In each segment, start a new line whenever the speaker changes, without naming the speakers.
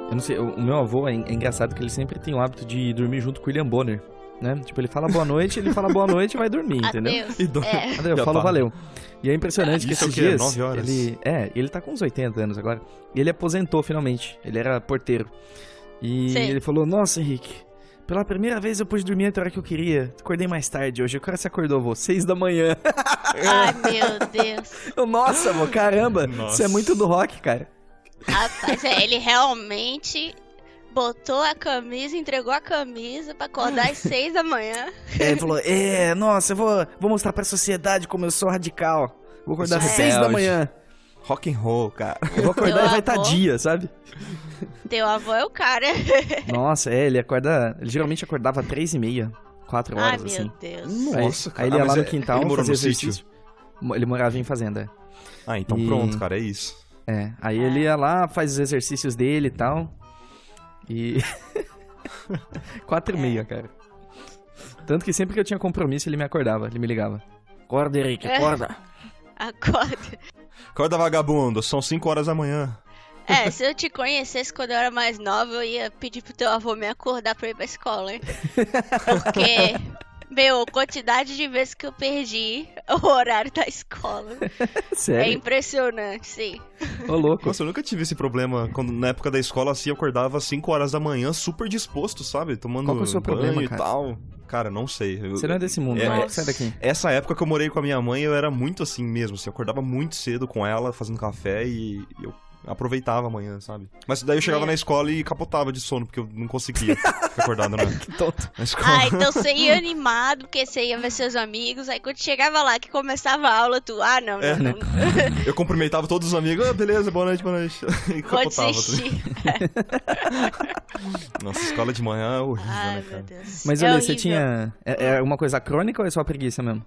Eu não sei, o meu avô é engraçado que ele sempre tem o hábito de dormir junto com o William Bonner, né? Tipo, ele fala boa noite, ele fala boa noite e vai dormir, entendeu?
Adeus.
E dorme.
Adeus, eu falo valeu. E é impressionante que
Isso é o
esses
quê?
dias...
9 horas?
Ele tá com uns 80 anos agora. E ele aposentou finalmente. Ele era porteiro. E
Sim.
ele falou, nossa, Henrique, pela primeira vez eu pude dormir até a hora que eu queria. Acordei mais tarde hoje. O cara se acordou, vô, 6 da manhã.
Ai, meu Deus.
Nossa, vô, caramba.
Nossa.
Isso é muito do rock, cara.
Rapaz, ele realmente botou a camisa, entregou a camisa pra acordar às 6 da manhã.
Ele falou, nossa, eu vou mostrar pra sociedade como eu sou radical. Vou acordar às
sou
6 da
rebelde.
manhã.
Rock and roll, cara.
Eu vou acordar
Meu
e vai estar
avô.
dia, sabe?
Teu avô é o cara.
Nossa, ele geralmente acordava 3h30, 4
Ai,
horas,
meu
assim.
Deus.
Nossa,
Aí ele ia
mas
lá no quintal,
ele morou
fazia
no
exercício.
sítio?
Ele morava em fazenda.
Ah, então
E-
pronto, cara, é isso.
Aí ele ia lá, faz os exercícios dele e tal. E... 4h30, cara. Tanto que sempre que eu tinha compromisso, ele me acordava, ele me ligava. Acorda, Henrique, acorda.
Acorda.
Acorda, vagabundo, são 5 horas da manhã.
Se eu te conhecesse quando eu era mais nova, eu ia pedir pro teu avô me acordar pra ir pra escola, hein? Porque, meu, quantidade de vezes que eu perdi o horário da escola é
Sério?
impressionante, sim.
Ô, louco.
Nossa, eu nunca tive esse problema. Quando, na época da escola, assim, eu acordava às 5 horas da manhã, super disposto, sabe? Tomando
Qual que é o seu
banho
problema,
e
cara?
tal. Cara, não sei.
Você não é desse mundo,
É,
né?
é-
Sai daqui.
Essa época que eu morei com a minha mãe, eu era muito assim mesmo, assim. Eu acordava muito cedo com ela, fazendo café e eu aproveitava a manhã, sabe? Mas daí eu chegava na escola e capotava de sono, porque eu não conseguia ficar acordado
Tonto.
na escola.
Ah, então você ia animado, porque você ia ver seus amigos, aí quando chegava lá, que começava a aula, tu, não, não.
Eu cumprimentava todos os amigos, beleza, boa noite, boa noite. E
Vou
capotava
desistir.
Nossa, escola de manhã é horrível,
Ai,
né,
meu
cara?
Deus.
Mas
É
olha, você
horrível.
tinha... É uma coisa crônica ou é só preguiça mesmo?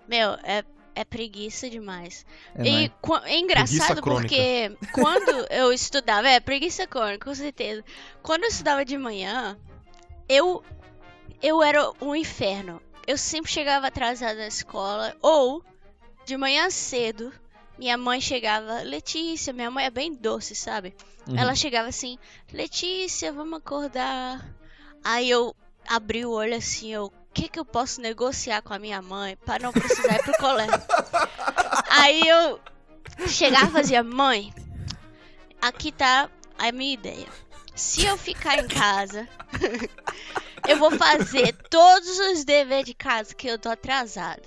Meu, é preguiça demais.
É, não é?
É engraçado
Preguiça crônica.
porque quando eu estudava, preguiça crônica, com certeza. Quando eu estudava de manhã, eu era um inferno. Eu sempre chegava atrasada na escola, ou de manhã cedo, minha mãe chegava, Letícia, minha mãe é bem doce, sabe?
Uhum.
Ela chegava assim, Letícia, vamos acordar. Aí eu abri o olho assim, o que eu posso negociar com a minha mãe para não precisar ir pro colégio? Aí eu chegava e fazia, mãe, aqui tá a minha ideia. Se eu ficar em casa, eu vou fazer todos os deveres de casa que eu tô atrasada.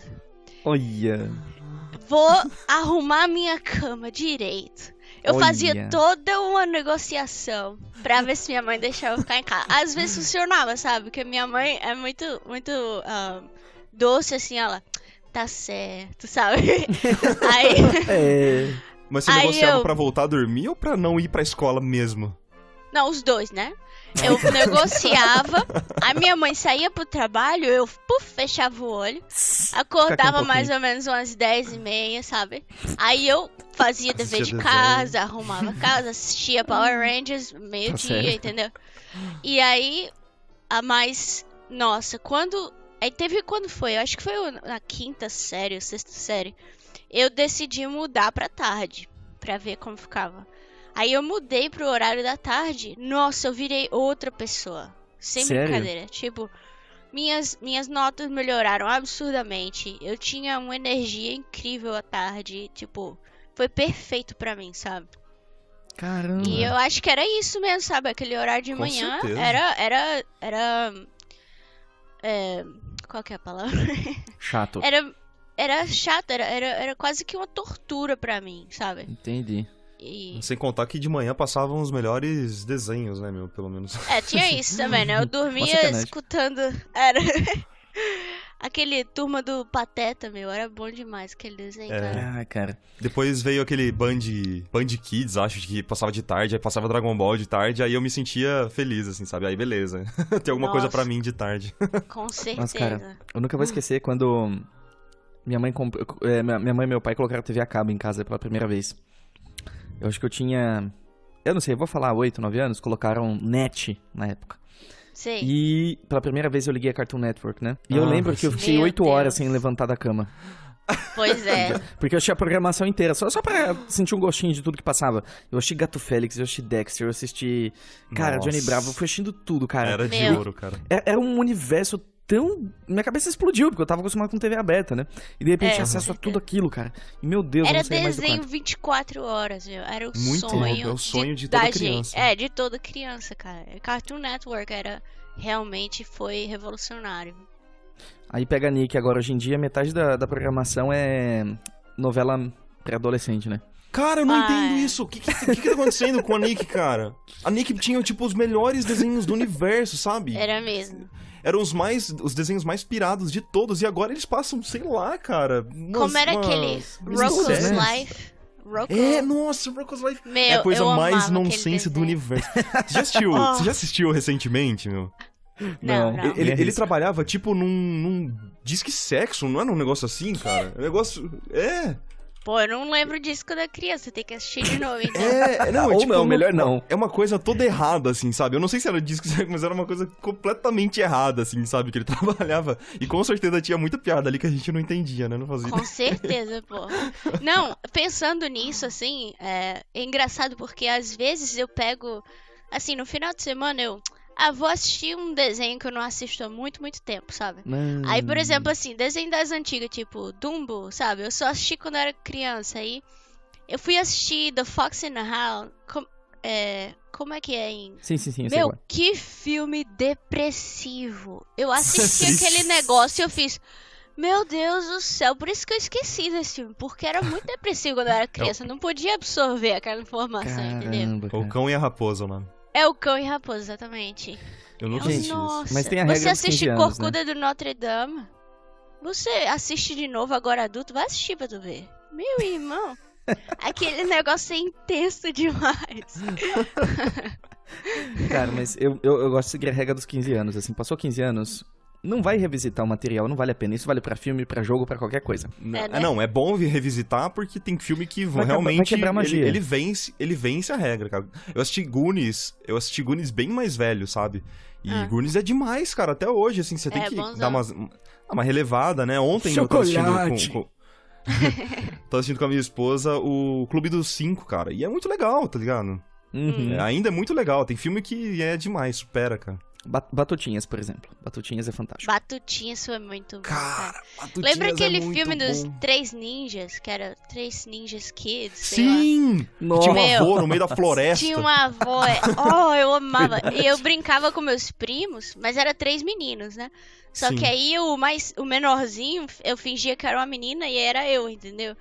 Olha.
Vou arrumar minha cama direito. Eu
Olha.
fazia toda uma negociação pra ver se minha mãe deixava eu ficar em casa. Às vezes funcionava, sabe? Porque minha mãe é muito doce, assim, ela tá certo, sabe? Aí,
É...
Mas você
Aí
negociava
eu-
pra voltar a dormir ou pra não ir pra escola mesmo?
não, os dois, né? Eu negociava, a minha mãe saía pro trabalho, eu fechava o olho, acordava
pouquinho.
mais ou menos umas 10h30, sabe? Aí eu fazia dever
Assistia
de
desenho.
casa, arrumava a casa, assistia Power Rangers,
Tá
meio-dia,
certo.
entendeu? E aí, nossa, aí teve quando foi, eu acho que foi na quinta série, ou sexta série, eu decidi mudar pra tarde, pra ver como ficava. Aí eu mudei pro horário da tarde. Nossa, eu virei outra pessoa. Sem
Sério?
brincadeira. Tipo, minhas notas melhoraram absurdamente. Eu tinha uma energia incrível à tarde. Tipo, foi perfeito pra mim, sabe?
Caramba.
E eu acho que era isso mesmo, sabe? Aquele horário de
Com
manhã
certeza.
era. Qual que é a palavra?
Chato.
Era chato, era quase que uma tortura pra mim, sabe?
Entendi.
E...
Sem contar que de manhã passavam os melhores desenhos, né, meu? Pelo menos.
tinha isso também, né? Eu
Uma
dormia
sacanagem.
escutando. Era. Aquele Turma do Pateta, meu. Era bom demais aquele desenho, cara.
Ah, cara.
Depois veio aquele Band Kids, acho, que passava de tarde, aí passava Dragon Ball de tarde, aí eu me sentia feliz, assim, sabe? Aí beleza. Tem alguma coisa
Nossa.
pra mim de tarde.
Com certeza.
Nossa, cara, eu nunca vou esquecer quando minha mãe minha mãe e meu pai colocaram TV a cabo em casa pela primeira vez. Eu acho que eu tinha... Eu não sei, eu vou falar 8, 9 anos, colocaram NET na época.
Sei.
E pela primeira vez eu liguei a Cartoon Network, né? E eu lembro que eu fiquei
Meu
8 horas
Deus.
sem levantar da cama.
Pois é.
Porque eu assisti a programação inteira, só pra sentir um gostinho de tudo que passava. Eu assisti Gato Félix, eu assisti Dexter, eu assisti... Cara,
Nossa.
Johnny Bravo, eu fui assistindo tudo, cara.
Era de
Meu.
ouro, cara.
Era um universo tão... Minha cabeça explodiu, porque eu tava acostumado com TV aberta, né? E de repente
É,
tinha acesso a tudo aquilo, cara. E meu Deus, eu
Era
não sei mais do
desenho
quanto.
24 horas, meu. Era o
Muito
sonho.
louco, é o sonho de toda
da
criança.
gente. É, de toda criança, cara. Cartoon Network realmente foi revolucionário.
Aí pega a Nick agora, hoje em dia, metade da programação é novela pré-adolescente, né?
Cara, eu não
Ah,
entendo
é.
isso. O que tá acontecendo com a Nick, cara? A Nick tinha, tipo, os melhores desenhos do universo, sabe?
Era mesmo.
Eram os desenhos mais pirados de todos. E agora eles passam, sei lá, cara.
Como era aquele Rocko's
né?
Life? Rocko.
É, nossa, Rocko's Life.
Meu,
É a coisa
eu
mais
amava aquele
nonsense do
desenho.
universo. Você já assistiu?
Oh.
Você já assistiu recentemente, meu?
Não.
Ele trabalhava, tipo, num disque sexo, não era um negócio assim, cara? Um negócio... É...
Pô, eu não lembro disso quando eu era criança. Tem que assistir de novo, então.
Não,
Ou
tipo,
não, melhor não.
É uma coisa toda errada, assim, sabe? Eu não sei se era disco, mas era uma coisa completamente errada, assim, sabe? Que ele trabalhava. E com certeza tinha muita piada ali que a gente não entendia, né? Não fazia.
Com certeza, pô. Não, pensando nisso, assim, é engraçado porque às vezes eu pego, assim, no final de semana vou assistir um desenho que eu não assisto há muito, muito tempo, sabe? Aí, por exemplo, assim, desenho das antigas, tipo Dumbo, sabe? Eu só assisti quando eu era criança. Aí eu fui assistir The Fox and the Hound. Como é que é em...
Sim, eu sei
Meu,
qual é.
que filme depressivo. Eu assisti
Triste.
aquele negócio e eu fiz... Meu Deus do céu, por isso que eu esqueci desse filme. Porque era muito depressivo quando eu era criança. Eu não podia absorver aquela informação, entendeu?
Caramba,
O
cara.
Cão e a Raposa, mano.
É o Cão e Raposa, exatamente.
Eu nunca
Gente,
assisti isso.
Nossa,
mas tem a regra
você
dos 15
assiste
anos,
Corcunda do Notre Dame? Você assiste de novo agora adulto? Vai assistir pra tu ver. Meu irmão, aquele negócio é intenso demais.
Cara, mas eu gosto de seguir a regra dos 15 anos, assim. Passou 15 anos, não vai revisitar o material, não vale a pena. Isso vale pra filme, pra jogo, pra qualquer coisa.
né?
Não, é bom revisitar porque tem filme que
Vai
realmente
quebrar a magia.
ele vence a regra, cara. Eu assisti Goonies bem mais velho, sabe? E Goonies é demais, cara, até hoje, assim, você tem que
bonzão.
dar uma relevada, né? Ontem eu tava
Chocolate.
assistindo tava assistindo com a minha esposa o Clube dos Cinco, cara, e é muito legal, tá ligado?
Uhum.
Ainda é muito legal, tem filme que é demais, supera, cara.
Batutinhas, por exemplo. Batutinhas é fantástico.
Batutinhas foi muito bom, cara.
Batutinhas
Lembra aquele
é muito
filme dos
bom.
3 ninjas? Que era 3 ninjas kids, sei lá.
Sim!
Nossa.
Tinha um
Meu.
avô no meio da floresta.
Tinha uma avó. Eu amava. E eu brincava com meus primos, mas era 3 meninos, né? Só
Sim.
que aí o menorzinho, eu fingia que era uma menina e era eu, entendeu?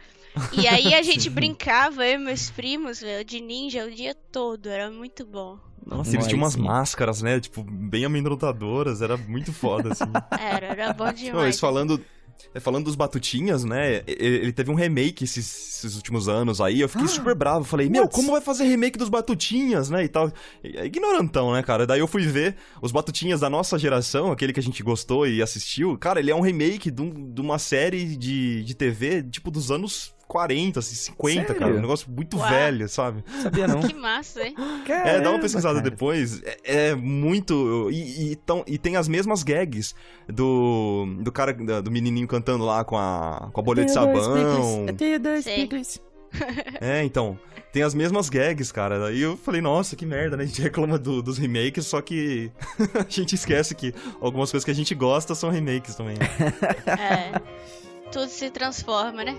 E aí a gente brincava, eu e meus primos, meu, de ninja o dia todo. Era muito bom.
Nossa, eles tinham umas
sim.
máscaras, né? Tipo, bem amedrontadoras. Era muito foda, assim.
Era bom
Não,
demais.
mas falando dos Batutinhas, né? Ele teve um remake esses últimos anos aí. Eu fiquei super bravo. Falei, meu, como vai fazer remake dos Batutinhas, né? E tal. Ignorantão, né, cara? Daí eu fui ver os Batutinhas da nossa geração, aquele que a gente gostou e assistiu. Cara, ele é um remake de uma série de TV, tipo, dos anos 40, assim, 50,
Sério?
cara. Um negócio muito
Uau.
velho, sabe?
Sabia não.
Que massa, hein?
Dá uma pesquisada
cara.
depois. É muito. E tem as mesmas gags do cara, do menininho cantando lá com a bolha de sabão.
Tenho dois
Sei.
picles.
Então. Tem as mesmas gags, cara. Aí eu falei, nossa, que merda, né? A gente reclama dos remakes, só que a gente esquece que algumas coisas que a gente gosta são remakes também. Né?
Tudo se transforma, né?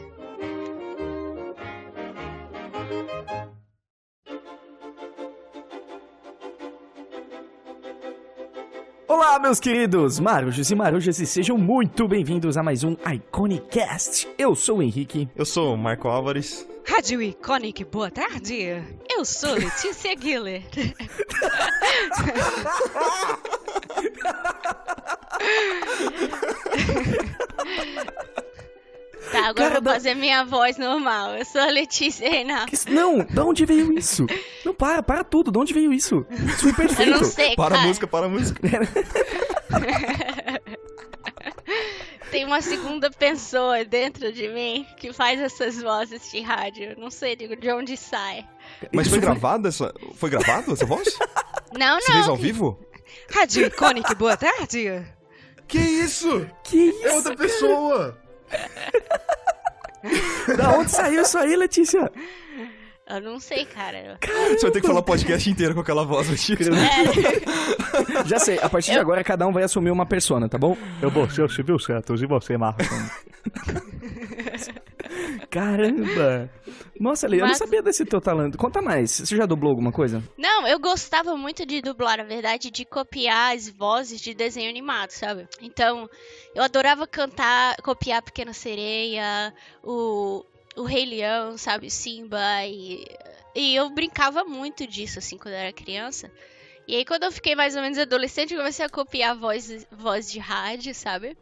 Olá, meus queridos marujos e marujas, e sejam muito bem-vindos a mais um Iconicast. Eu sou o Henrique.
Eu sou o Marco Álvares.
Rádio Iconic, boa tarde. Eu sou Letícia Guiller.
Tá, agora
Cara,
eu vou fazer minha voz normal. Eu sou a Letícia Reinaldo.
Não, da onde veio isso? Não, para tudo, de onde veio isso? Isso foi
Eu
perfeito.
não sei,
Para a
cara.
música, para a música.
Tem uma segunda pessoa dentro de mim que faz essas vozes de rádio. Eu não sei de onde sai.
Mas
Isso
foi gravada essa. Foi gravado essa voz?
Não,
Você fez ao
não.
vivo?
Rádio Iconic, boa tarde.
Que isso?
Que isso?
É outra pessoa!
Da onde saiu isso aí, Letícia?
Eu não sei, cara.
Você vai ter que falar o podcast inteiro com aquela voz, Letícia.
Já sei, a partir de agora cada um vai assumir uma persona, tá bom?
Eu vou ser o Silvio Santos e você, Marcos.
Caramba! Nossa, Lê, eu não
Mas-
sabia desse teu talento. Conta mais, você já dublou alguma coisa?
Não, eu gostava muito de dublar, na verdade, de copiar as vozes de desenho animado, sabe? Então, eu adorava cantar, copiar Pequena Sereia, o Rei Leão, sabe? Simba, e eu brincava muito disso, assim, quando eu era criança. E aí, quando eu fiquei mais ou menos adolescente, eu comecei a copiar voz de rádio, sabe?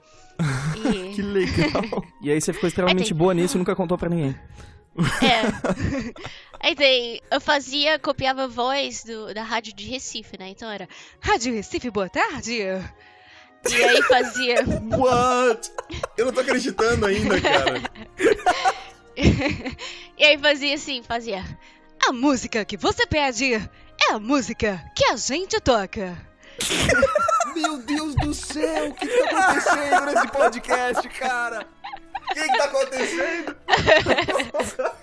E...
Que legal.
E aí você ficou extremamente boa nisso e nunca contou pra ninguém.
Aí daí, copiava a voz da rádio de Recife, né? Então era...
Rádio Recife, boa tarde.
E aí fazia...
What? Eu não tô acreditando ainda, cara.
E aí fazia...
A música que você pede é a música que a gente toca.
Meu Deus do céu, o que tá acontecendo nesse podcast, cara? O que tá acontecendo?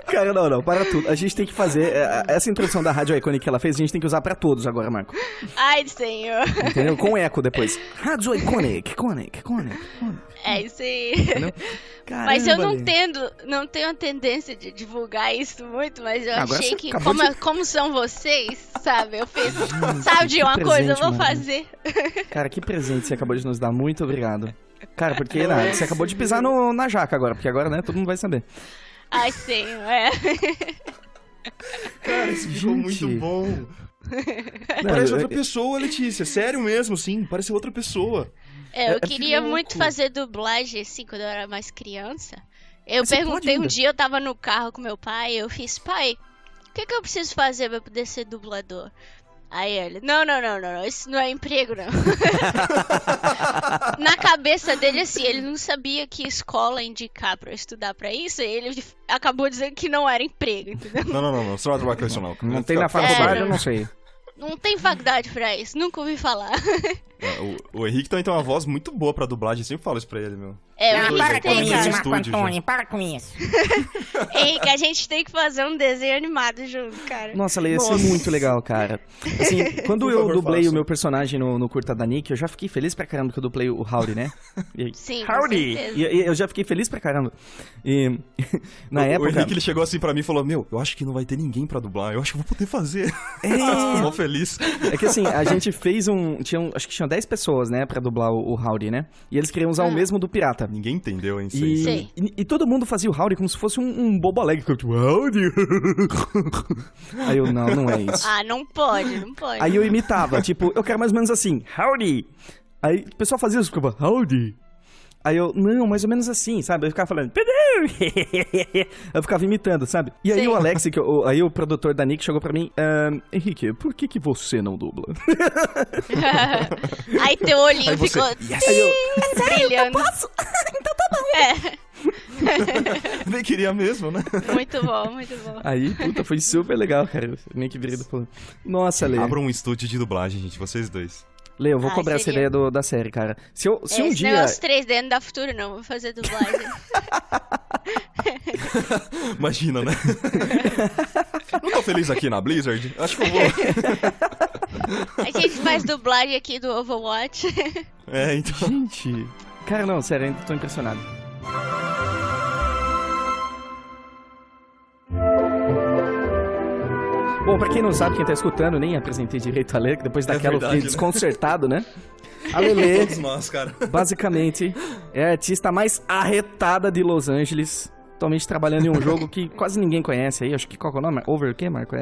Cara, não, para tudo. A gente tem que fazer... essa introdução da Rádio Iconic que ela fez, a gente tem que usar pra todos agora, Marco.
Ai, senhor.
Entendeu? Com eco depois. Rádio Iconic.
É isso aí.
Entendeu? Caramba,
Mas eu
Lê.
não tenho a tendência de divulgar isso muito, mas eu
Agora
achei
você
que,
acabou
como são vocês, sabe? Eu fiz, sabe de uma
que
coisa, eu
presente,
vou
mano.
fazer.
Cara, que presente você acabou de nos dar. Muito obrigado. Cara, porque você acabou de pisar na jaca agora, porque agora, né, todo mundo vai saber.
Ai, senhor, é.
Cara, isso ficou
Gente.
muito bom.
Não,
Parece outra pessoa, Letícia. Sério mesmo, sim. Parece outra pessoa.
Eu
que
queria
louco.
muito fazer dublagem, assim, quando eu era mais criança. Eu
Mas você
perguntei
pode
um
ainda.
dia, eu tava no carro com meu pai, eu fiz, pai, o que eu preciso fazer pra poder ser dublador? Aí ele, não, isso não é emprego, não. Na cabeça dele, assim, ele não sabia que escola indicar pra eu estudar pra isso, e ele acabou dizendo que não era emprego, entendeu?
Não. Você não vai trabalhar com isso, não.
Não tem na faculdade, eu não sei.
Não tem faculdade pra isso, nunca ouvi falar.
O Henrique também tem uma voz muito boa pra dublagem. Eu sempre falo isso pra ele, meu.
É, o
para
Henrique
com
tem,
isso,
cara.
Marco Antônio,
para com isso.
Henrique, a gente tem que fazer um desenho animado junto, cara.
Nossa, Lê, ia ser muito legal, cara. Assim, quando
Por
eu
favor,
dublei
faça.
o meu personagem no curta da Nick, eu já fiquei feliz pra caramba que eu dublei o Howdy, né? E,
Sim, com
Howdy!
certeza.
E eu já fiquei feliz pra caramba. E na
O
época...
Henrique, ele chegou assim pra mim e falou, meu, eu acho que não vai ter ninguém pra dublar. Eu acho que eu vou poder fazer. Tô mó feliz.
É que assim, a gente fez acho que tinha 10 pessoas, né, pra dublar o Howdy, né? E eles queriam usar o mesmo do Pirata.
Ninguém entendeu, hein?
E,
Sei.
e todo mundo fazia o Howdy como se fosse um bobo alegre. Tipo, Howdy! Aí eu, não é isso.
Ah, não pode.
Aí eu imitava, tipo, eu quero mais ou menos assim, Howdy! Aí o pessoal fazia isso, ficava, Howdy! Aí eu, não, mais ou menos assim, sabe? Eu ficava falando, eu ficava imitando, sabe? E aí
Sim.
o Alex, aí o produtor da Nick chegou pra mim, Henrique, por que você não dubla?
Aí teu olhinho
Aí você,
ficou
Aí eu,
brilhando.
Então tá bom.
nem queria mesmo, né?
Muito bom, muito bom.
aí, puta, foi super legal, cara. Nick virado falando, nossa, Lê.
Abra um estúdio de dublagem, gente, vocês dois.
Lê, eu vou
Ai,
cobrar essa
seria-
ideia da série, cara. Se um
Esse
dia...
negócio 3D não dá futuro, não. Vou fazer dublagem.
Imagina, né? Não tô feliz aqui na Blizzard? Acho que eu vou.
A gente faz dublagem aqui do Overwatch.
É, então.
Gente... Cara, não, sério, ainda tô impressionado. Bom, pra quem não sabe, quem tá escutando, nem apresentei direito a Lê, que depois daquela eu
verdade,
fiquei
né?
desconcertado, né? A Lelê,
Todos nós, cara.
basicamente, é a artista mais arretada de Los Angeles, atualmente trabalhando em um jogo que quase ninguém conhece aí, acho que qual que é o nome? Over o quê, Marco?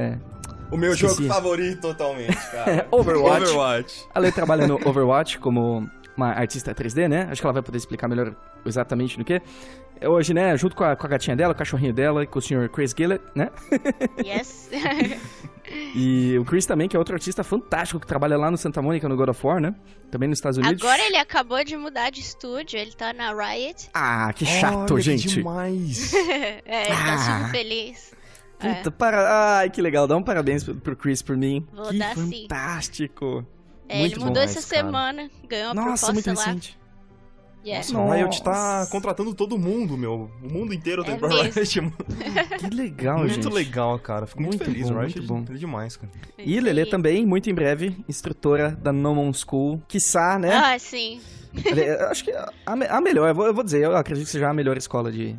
O meu
Esqueci.
jogo favorito totalmente, cara.
Overwatch.
Overwatch.
A Lê trabalha no Overwatch como uma artista 3D, né? Acho que ela vai poder explicar melhor exatamente do que. Hoje, né, junto com a gatinha dela, o cachorrinho dela e com o Sr. Chris Gillett, né?
Yes.
E o Chris também, que é outro artista fantástico que trabalha lá no Santa Mônica, no God of War, né? Também nos Estados Unidos.
Agora ele acabou de mudar de estúdio. Ele tá na Riot.
Ah, que chato,
Olha,
gente.
Que demais.
Ele tá
Ah.
super feliz.
Puta, Ai, que legal. Dá um parabéns pro Chris por mim.
Vou
que
dar sim.
fantástico.
É,
Muito
ele
bom.
mudou
demais,
essa
cara.
semana. Ganhou uma
Nossa, muito
proposta lá.
recente.
Yeah.
Nossa, a Riot tá contratando todo mundo, meu. O mundo inteiro tem pra
mesmo.
Riot.
Que legal, gente.
Muito legal, cara. Fico muito feliz,
bom,
Riot
muito bom.
é demais, cara.
E Lelê também, muito em breve, instrutora da No Mon School. Quiçá, né?
Ah, sim.
Eu acho que a melhor, eu vou dizer, eu acredito que seja a melhor escola de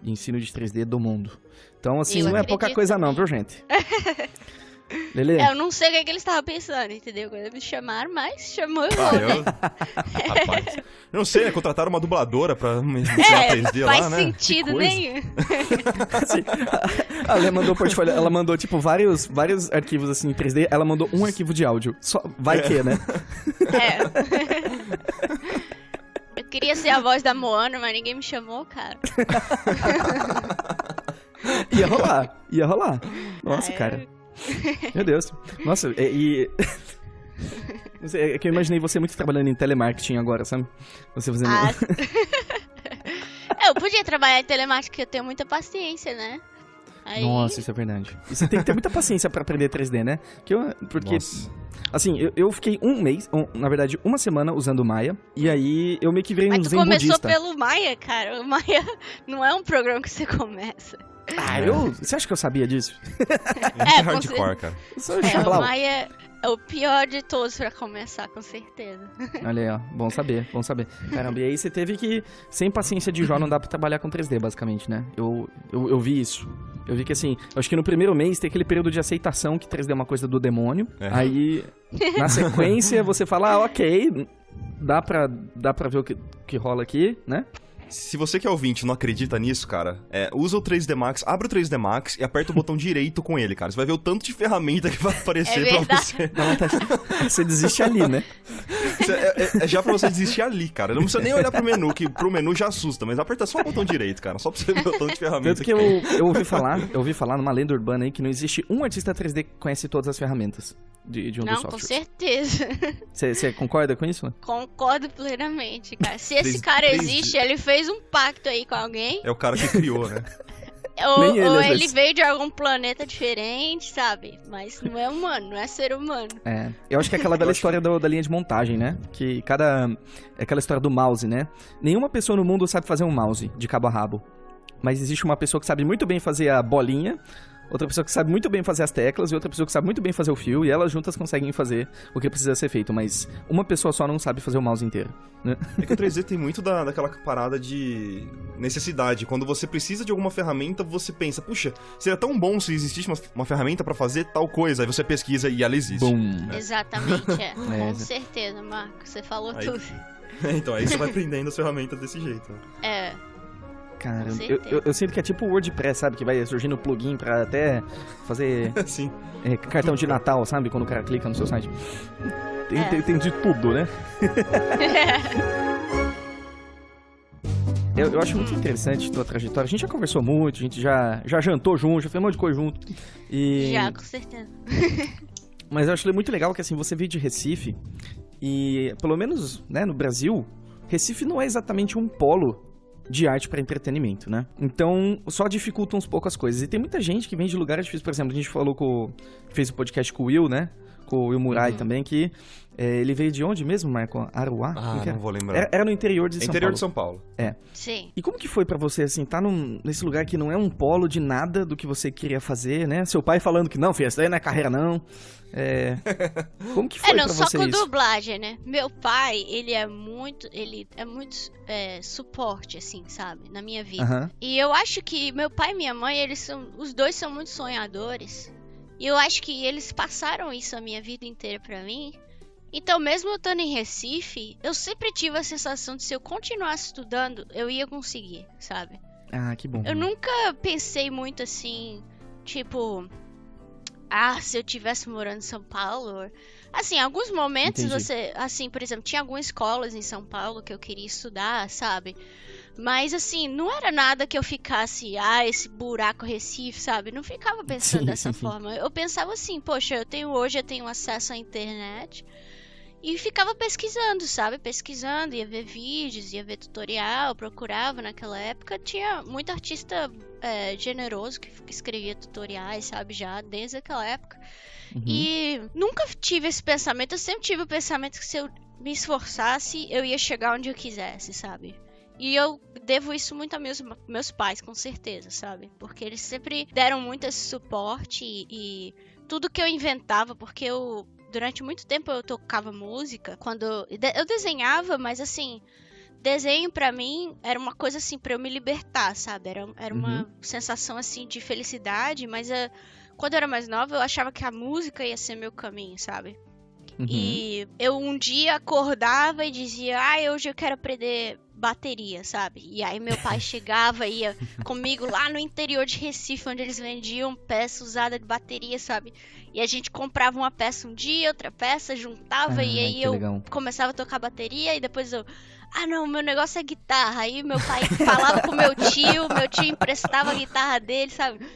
ensino de 3D do mundo. Então, assim,
Eu
não é pouca
acredito
coisa não,
também.
viu, gente? Lelê,
Eu não sei o que eles estavam pensando, entendeu? Quando eles me chamaram, mas chamou eu
Ah,
vou, né?
Rapaz. Eu não sei, né? Contrataram uma dubladora pra me ensinar 3D lá,
faz
né?
sentido
Que coisa.
nenhum.
assim, a Lê mandou o portfólio, ela mandou, tipo, vários arquivos, assim, em 3D, ela mandou um arquivo de áudio. Só, vai que, né?
Eu queria ser a voz da Moana, mas ninguém me chamou, cara.
Ia rolar. Nossa, cara. Meu Deus. Nossa, não sei, é que eu imaginei você muito trabalhando em telemarketing agora, sabe? Você fazendo...
Eu podia trabalhar em telemarketing, porque eu tenho muita paciência, né? Aí...
Nossa, isso é verdade. E você tem que ter muita paciência pra aprender 3D, né? Porque,
Nossa.
assim, eu fiquei na verdade, uma semana usando o Maya, e aí eu meio que virei um
Mas tu
zen
começou
budista.
pelo Maya, cara. O Maya não é um programa que você começa.
Você acha que eu sabia disso?
É hardcore, cara.
Eu sou
O
chablau.
Maya é o pior de todos pra começar, com certeza.
Olha aí, ó. Bom saber. Caramba, e aí você teve que... Sem paciência de Jó não dá pra trabalhar com 3D, basicamente, né? Eu vi isso. Eu vi que, assim, eu acho que no primeiro mês tem aquele período de aceitação que 3D é uma coisa do demônio.
É.
Aí, na sequência, você fala, ok, dá pra ver o que rola aqui, né?
Se você que é ouvinte não acredita nisso, cara, usa o 3D Max, abre o 3D Max e aperta o botão direito com ele, cara. Você vai ver o tanto de ferramenta que vai aparecer pra você.
Dá vontade- Você desiste ali, né?
É já pra você desistir ali, cara. Não precisa nem olhar pro menu, que pro menu já assusta, mas aperta só o botão direito, cara. Só pra você ver o tanto de ferramenta
Tanto que eu ouvi falar numa lenda urbana aí que não existe um artista 3D que conhece todas as ferramentas de um dos
Não, com
softwares.
certeza.
Você concorda com isso?
Concordo plenamente, cara. Se esse
3D.
cara existe, ele fez um pacto aí com alguém.
É o cara que criou, né?
Nem ele,
Ou
às
ele
vezes.
veio de algum planeta diferente, sabe? Mas não é humano, não é ser humano.
Eu acho que é aquela bela história da linha de montagem, né? Que é aquela história do mouse, né? Nenhuma pessoa no mundo sabe fazer um mouse de cabo a rabo. Mas existe uma pessoa que sabe muito bem fazer a bolinha, outra pessoa que sabe muito bem fazer as teclas e outra pessoa que sabe muito bem fazer o fio, e elas juntas conseguem fazer o que precisa ser feito, mas uma pessoa só não sabe fazer o mouse inteiro, né?
É que o 3D tem muito daquela parada de necessidade. Quando você precisa de alguma ferramenta, você pensa, puxa, seria tão bom se existisse uma ferramenta pra fazer tal coisa. Aí você pesquisa e ela existe.
Bum.
Exatamente, com
É.
certeza, Marco. Você falou
Aí-
tudo.
Então, aí você vai aprendendo as ferramentas desse jeito.
É.
Caramba,
certeza.
eu sinto que é tipo o WordPress, sabe? Que vai surgindo plugin pra até fazer
Sim.
cartão de Natal, sabe? Quando o cara clica no seu site. Tem de tudo, né? Eu acho muito interessante a tua trajetória. A gente já conversou muito, a gente já jantou junto, já fez um monte de coisa junto. E...
Já, com certeza.
Mas eu acho muito legal que, assim, você veio de Recife e, pelo menos, né, no Brasil, Recife não é exatamente um polo de arte pra entretenimento, né? Então, só dificulta uns pouco as coisas. E tem muita gente que vem de lugares difíceis. Por exemplo, a gente fez o podcast com o Will, né? Com o Will Murai também, que ele veio de onde mesmo, Marco? Aruá?
Ah,
Como que
não
era?
vou lembrar.
Era no interior de
É
São
interior
Paulo.
de São Paulo.
Sim.
E como que foi pra você, assim, tá nesse lugar que não é um polo de nada do que você queria fazer, né? Seu pai falando que não, filho, isso daí não é carreira, não. Como que foi
Não,
pra
só
você
com
isso?
dublagem, né? Meu pai, ele é muito suporte, assim, sabe? Na minha vida.
Aham.
E eu acho que meu pai e minha mãe, os dois são muito sonhadores. E eu acho que eles passaram isso a minha vida inteira pra mim. Então, mesmo eu estando em Recife, eu sempre tive a sensação de se eu continuasse estudando, eu ia conseguir, sabe?
Ah, que bom.
Eu nunca pensei muito assim, tipo, se eu tivesse morando em São Paulo. Assim, em alguns momentos
Entendi.
assim, por exemplo, tinha algumas escolas em São Paulo que eu queria estudar, sabe? Mas assim, não era nada que eu ficasse, esse buraco Recife, sabe? Não ficava pensando
Sim,
dessa
sim, sim.
forma. Eu pensava assim, poxa, hoje eu tenho acesso à internet. E ficava pesquisando, sabe? Pesquisando, ia ver vídeos, ia ver tutorial, procurava naquela época. Tinha muito artista generoso que escrevia tutoriais, sabe? Já desde aquela época.
Uhum.
E nunca tive esse pensamento. Eu sempre tive o pensamento que se eu me esforçasse, eu ia chegar onde eu quisesse, sabe? E eu devo isso muito a meus pais, com certeza, sabe? Porque eles sempre deram muito esse suporte e tudo que eu inventava, porque durante muito tempo eu tocava música, quando eu desenhava, mas assim, desenho pra mim era uma coisa assim pra eu me libertar, sabe? Era uma sensação assim de felicidade, mas quando eu era mais nova eu achava que a música ia ser meu caminho, sabe? E eu um dia acordava e dizia, hoje eu quero aprender bateria, sabe? E aí meu pai chegava e ia comigo lá no interior de Recife, onde eles vendiam peça usada de bateria, sabe? E a gente comprava uma peça um dia, outra peça, juntava e aí eu começava a tocar bateria e depois eu... não, meu negócio é guitarra. Aí meu pai falava com meu tio emprestava a guitarra dele, sabe?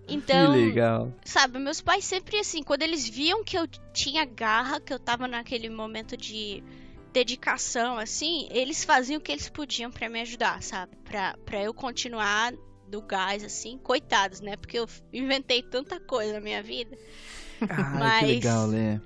Então,
que legal.
Sabe, meus pais sempre assim, quando eles viam que eu tinha garra, que eu tava naquele momento de dedicação, assim, eles faziam o que eles podiam pra me ajudar, sabe? Pra eu continuar do gás, assim, coitados, né? Porque eu inventei tanta coisa na minha vida. Mas...
que legal, Lê.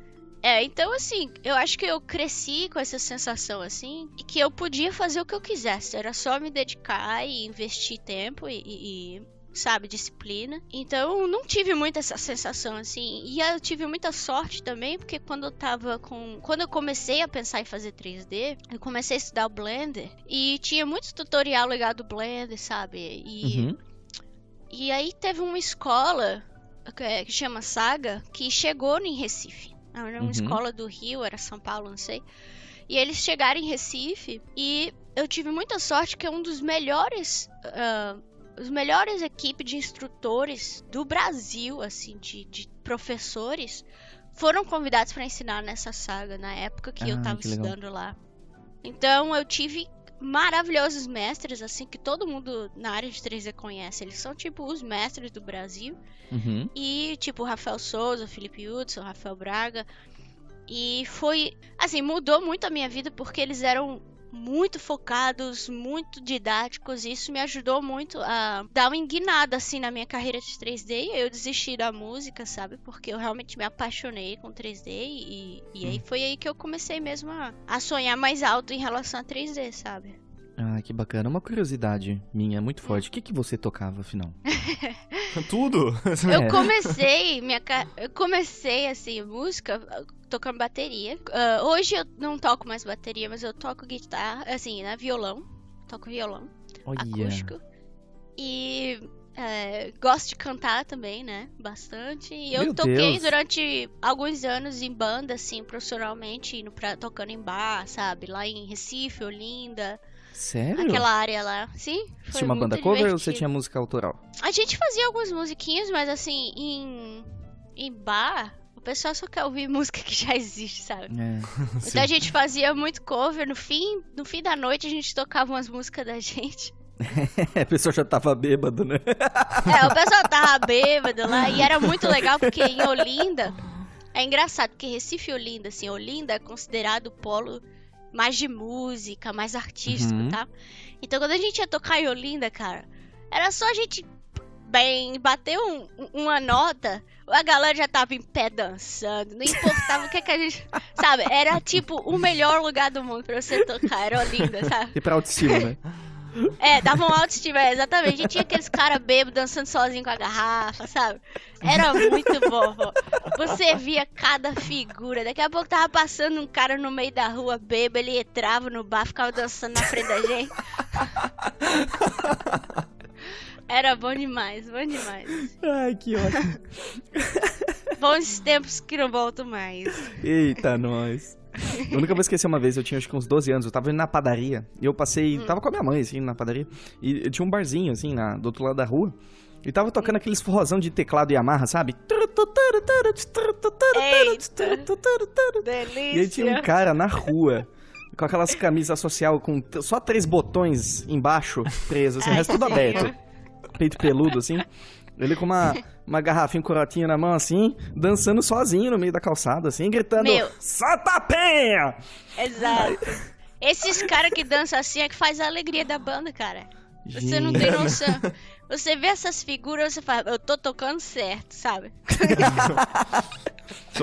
Então assim, eu acho que eu cresci com essa sensação, assim, e que eu podia fazer o que eu quisesse. Era só me dedicar e investir tempo e sabe, disciplina. Então, eu não tive muito essa sensação, assim. E eu tive muita sorte também, porque quando eu comecei a pensar em fazer 3D, eu comecei a estudar o Blender. E tinha muito tutorial ligado ao Blender, sabe? E aí teve uma escola, que chama Saga, que chegou em Recife. Era uma escola do Rio, era São Paulo, não sei. E eles chegaram em Recife e eu tive muita sorte que é um dos melhores... os melhores equipes de instrutores do Brasil, assim, de professores, foram convidados para ensinar nessa Saga, na época que eu tava estudando lá. Então, eu tive maravilhosos mestres, assim, que todo mundo na área de 3D conhece. Eles são, tipo, os mestres do Brasil. E, tipo, Rafael Souza, Felipe Hudson, Rafael Braga. E foi, assim, mudou muito a minha vida, porque eles eram... muito focados, muito didáticos, e isso me ajudou muito a dar uma enguinada, assim, na minha carreira de 3D, e eu desisti da música, sabe, porque eu realmente me apaixonei com 3D, e aí foi aí que eu comecei mesmo a sonhar mais alto em relação a 3D, sabe.
Que bacana. Uma curiosidade minha muito forte. O que você tocava, afinal?
Tudo!
Eu comecei, assim, música tocando bateria. Hoje eu não toco mais bateria, mas eu toco guitarra, assim, né, violão. Toco violão acústico. E gosto de cantar também, né, bastante. E eu toquei durante alguns anos em banda, assim, profissionalmente, tocando em bar, sabe, lá em Recife, Olinda.
Sério?
Aquela área lá. Sim, foi
Tinha uma banda cover ou você tinha música autoral? A
gente fazia algumas musiquinhas, mas assim, em bar, o pessoal só quer ouvir música que já existe, sabe? Então a gente fazia muito cover, no fim da noite a gente tocava umas músicas da gente.
A pessoa já tava bêbado, né?
O pessoal tava bêbado lá, e era muito legal porque em Olinda, é engraçado, porque Recife e Olinda, assim, Olinda é considerado o polo mais de música, mais artístico, tá? Então quando a gente ia tocar em Olinda, cara, era só a gente bater uma nota, a galera já tava em pé dançando, não importava o que a gente... Sabe, era tipo o melhor lugar do mundo pra você tocar, era Olinda, sabe?
E pra autoestima, né?
Dava uma autoestima, exatamente. A gente tinha aqueles caras bêbados dançando sozinho com a garrafa, sabe? Era muito bom, pô. Você via cada figura. Daqui a pouco tava passando um cara no meio da rua bêbado, ele entrava no bar, ficava dançando na frente da gente. Era bom demais, bom demais.
Ai, que ótimo.
Bons tempos que não voltam mais.
Eita, nós. Eu nunca vou esquecer uma vez, eu tinha acho que uns 12 anos, eu tava indo na padaria, e eu passei, tava com a minha mãe, assim, na padaria, e eu tinha um barzinho, assim, do outro lado da rua, e tava tocando aqueles forrozão de teclado Yamaha, sabe?
Delícia.
E aí tinha um cara na rua, com aquelas camisas social com só 3 botões embaixo, presos, assim, o resto tudo aberto, peito peludo, assim. Ele com uma garrafinha corotinha na mão, assim, dançando sozinho no meio da calçada, assim, gritando, Santa Penha!
Exato. Esses caras que dançam assim é que faz a alegria da banda, cara. Você não tem noção. Você vê essas figuras, você fala, eu tô tocando certo, sabe?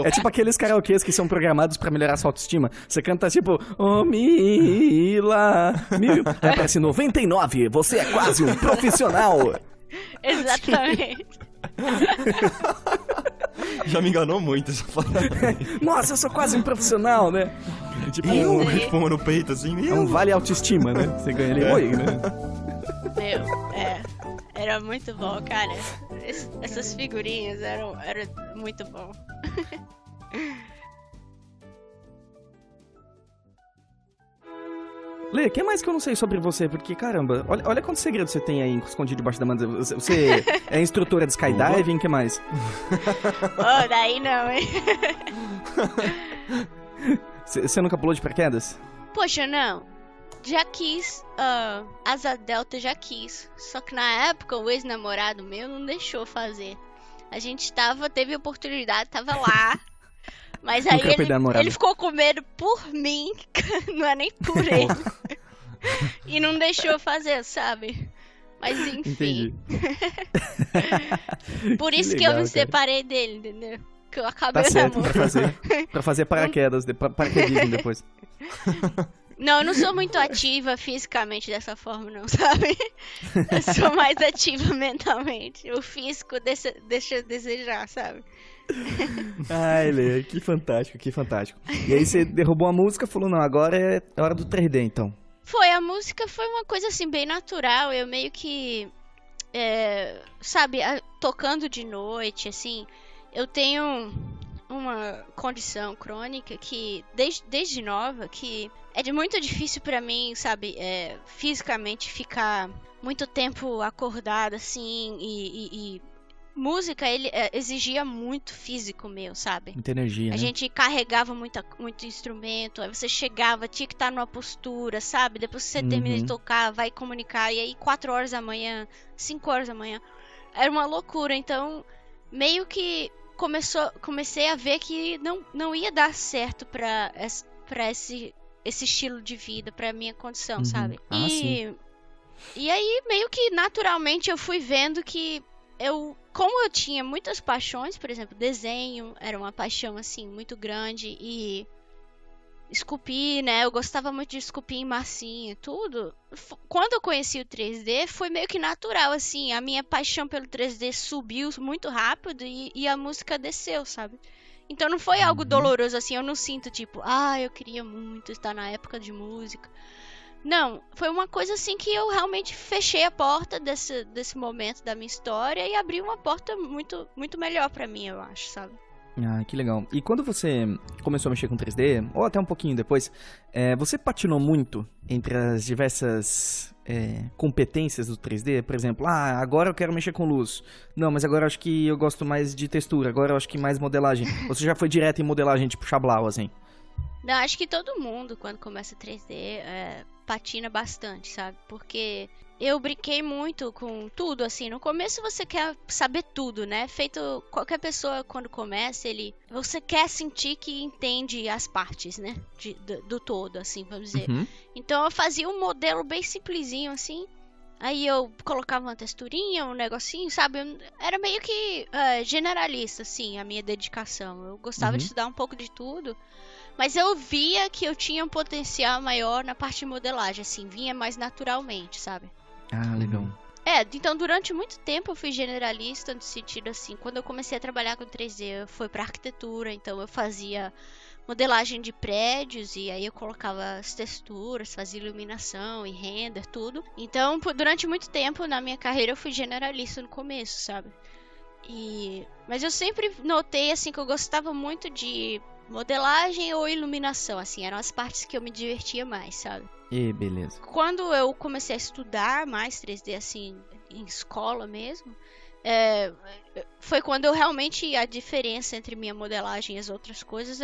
É tipo aqueles karaokês que são programados pra melhorar sua autoestima. Você canta tipo, oh Mila, Mil. Aí aparece 99, você é quase um profissional.
Exatamente.
Já me enganou muito essa parada.
Nossa, eu sou quase um profissional, né? Tipo,
Puma no peito, assim.
é um vale autoestima, né? Você ganha ali, oi, né?
Era muito bom, cara. Essas figurinhas eram muito bom.
Lê, o que mais que eu não sei sobre você? Porque, caramba, olha quantos segredos você tem aí escondido debaixo da manga. Você é instrutora de skydiving, o que mais?
Oh, daí não, hein?
Você nunca pulou de paraquedas?
Poxa, não. Já quis, asa delta já quis. Só que na época o ex-namorado meu não deixou fazer. A gente teve oportunidade, tava lá. Mas aí ele ficou com medo por mim, não é nem por ele. E não deixou fazer, sabe? Mas enfim. Por isso que eu me separei dele, entendeu? Que eu acabei
tá
o
certo,
namoro.
pra fazer paraquedas, paraquedismo depois.
Não, eu não sou muito ativa fisicamente dessa forma, não, sabe? Eu sou mais ativa mentalmente. O físico deixa a desejar, sabe?
Ai, Lê, que fantástico, que fantástico. E aí você derrubou a música e falou, não, agora é hora do 3D, então.
A música foi uma coisa assim, bem natural. Eu meio que, sabe, tocando de noite, assim, eu tenho uma condição crônica que, desde nova, que é muito difícil pra mim, sabe, fisicamente ficar muito tempo acordada, assim, e música, ele exigia muito físico meu, sabe?
Muita energia, né?
A gente carregava muito instrumento, aí você chegava, tinha que estar numa postura, sabe? Depois que você termina de tocar, vai comunicar, e aí 4 horas da manhã, 5 horas da manhã, era uma loucura. Então, meio que comecei a ver que não ia dar certo pra esse estilo de vida, pra minha condição, sabe?
Sim.
E aí, meio que naturalmente eu fui vendo que como eu tinha muitas paixões, por exemplo, desenho era uma paixão, assim, muito grande, e esculpir, né, eu gostava muito de esculpir em massinha, tudo. Quando eu conheci o 3D, foi meio que natural, assim, a minha paixão pelo 3D subiu muito rápido e a música desceu, sabe? Então não foi algo doloroso, assim, eu não sinto, tipo, eu queria muito estar na época de música. Não, foi uma coisa assim que eu realmente fechei a porta desse momento da minha história e abri uma porta muito, muito melhor pra mim, eu acho, sabe?
Ah, que legal. E quando você começou a mexer com 3D, ou até um pouquinho depois, você patinou muito entre as diversas competências do 3D? Por exemplo, agora eu quero mexer com luz. Não, mas agora eu acho que eu gosto mais de textura. Agora eu acho que mais modelagem. Você já foi direto em modelagem, tipo Xablau, assim?
Não, acho que todo mundo, quando começa 3D, patina bastante, sabe? Porque eu brinquei muito com tudo, assim. No começo você quer saber tudo, né? Feito qualquer pessoa, quando começa, você quer sentir que entende as partes, né? Do todo, assim, vamos dizer. Então eu fazia um modelo bem simplesinho, assim. Aí eu colocava uma texturinha, um negocinho, sabe? Era meio que generalista, assim, a minha dedicação. Eu gostava de estudar um pouco de tudo. Mas eu via que eu tinha um potencial maior na parte de modelagem, assim, vinha mais naturalmente, sabe?
Ah, legal.
Então durante muito tempo eu fui generalista, no sentido assim, quando eu comecei a trabalhar com 3D, eu fui pra arquitetura, então eu fazia modelagem de prédios, e aí eu colocava as texturas, fazia iluminação e render, tudo. Então, durante muito tempo na minha carreira eu fui generalista no começo, sabe? Mas eu sempre notei, assim, que eu gostava muito de modelagem ou iluminação, assim, eram as partes que eu me divertia mais, sabe?
E beleza.
Quando eu comecei a estudar mais 3D, assim, em escola mesmo, foi quando eu realmente, a diferença entre minha modelagem e as outras coisas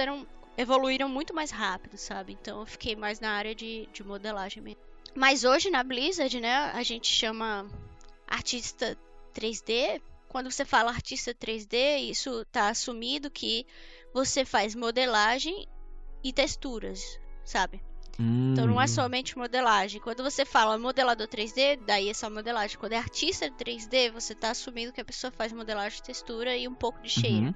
evoluíram muito mais rápido, sabe? Então eu fiquei mais na área de modelagem mesmo. Mas hoje na Blizzard, né, a gente chama artista 3D. Quando você fala artista 3D, isso tá assumido que você faz modelagem e texturas, sabe? Então não é somente modelagem. Quando você fala modelador 3D, daí é só modelagem. Quando é artista 3D, você tá assumindo que a pessoa faz modelagem, textura e um pouco de shader.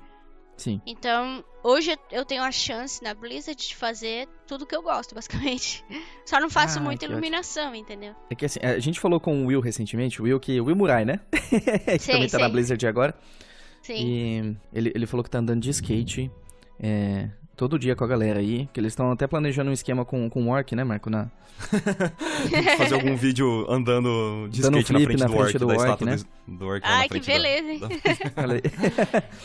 Sim.
Então, hoje eu tenho a chance na Blizzard de fazer tudo que eu gosto, basicamente. Só não faço muita
que
iluminação, entendeu?
É que assim, a gente falou com o Will recentemente, o Will Murai, né? Que
Sei,
também tá na
sei.
Blizzard agora.
Sim.
E ele falou que tá andando de skate todo dia com a galera aí, que eles estão até planejando um esquema com o Orc, né, Marco?
Fazer algum vídeo andando de
Dando um
skate na
flip
frente
na
do
frente
Orc,
do
da
Orc,
estátua
né?
do Orc lá na
Ai, que
frente
beleza, hein?
Olha aí.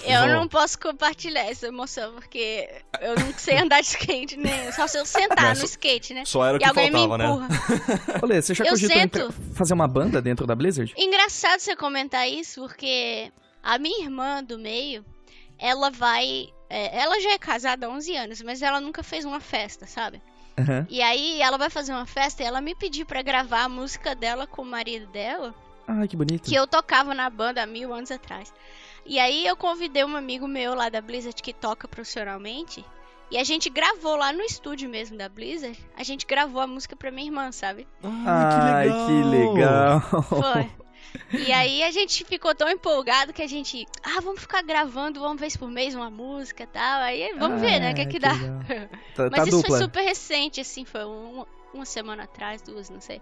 Eu
Bom.
não posso compartilhar essa emoção, porque eu não sei andar de skate, né? Só se eu sentar
Mas
no skate, né?
Só era o
E
que
alguém
faltava,
me
né?
empurra.
Olha, você já
Eu
cogitou
sento.
fazer uma banda dentro da Blizzard?
Engraçado você comentar isso, porque a minha irmã do meio, ela vai... ela já é casada há 11 anos, mas ela nunca fez uma festa, sabe?
Aham.
E aí ela vai fazer uma festa e ela me pediu pra gravar a música dela com o marido dela,
Ah, que bonito.
que eu tocava na banda há 1000 anos atrás. E aí eu convidei um amigo meu lá da Blizzard que toca profissionalmente, e a gente gravou lá no estúdio mesmo da Blizzard, a gente gravou a música pra minha irmã, sabe?
Ai, que legal.
Foi. E aí a gente ficou tão empolgado que a gente, vamos ficar gravando uma vez por mês uma música e tal. Aí vamos ver, né, o que dá.
legal. Tá
Mas isso
dupla.
foi super recente, assim, foi uma semana atrás, 2, não sei.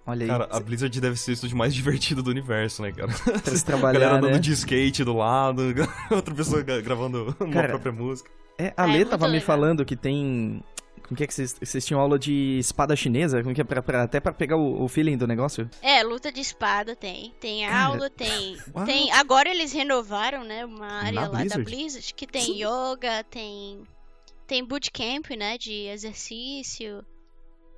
Olha aí.
Cara, a Blizzard deve ser o estúdio mais divertido do universo, né, cara?
Pra se
A
trabalhar,
galera andando
né?
de skate do lado, outra pessoa gravando uma
Cara,
própria música.
A
é
Lê
muito
tava me
legal.
falando que tem... Como que é que vocês tinham aula de espada chinesa? Como que é até pra pegar o feeling do negócio?
Luta de espada tem. Tem
Cara,
aula, tem.
what?
Agora eles renovaram, né? Uma área
Na
lá
Blizzard?
da Blizzard que tem yoga, tem bootcamp, né? De exercício.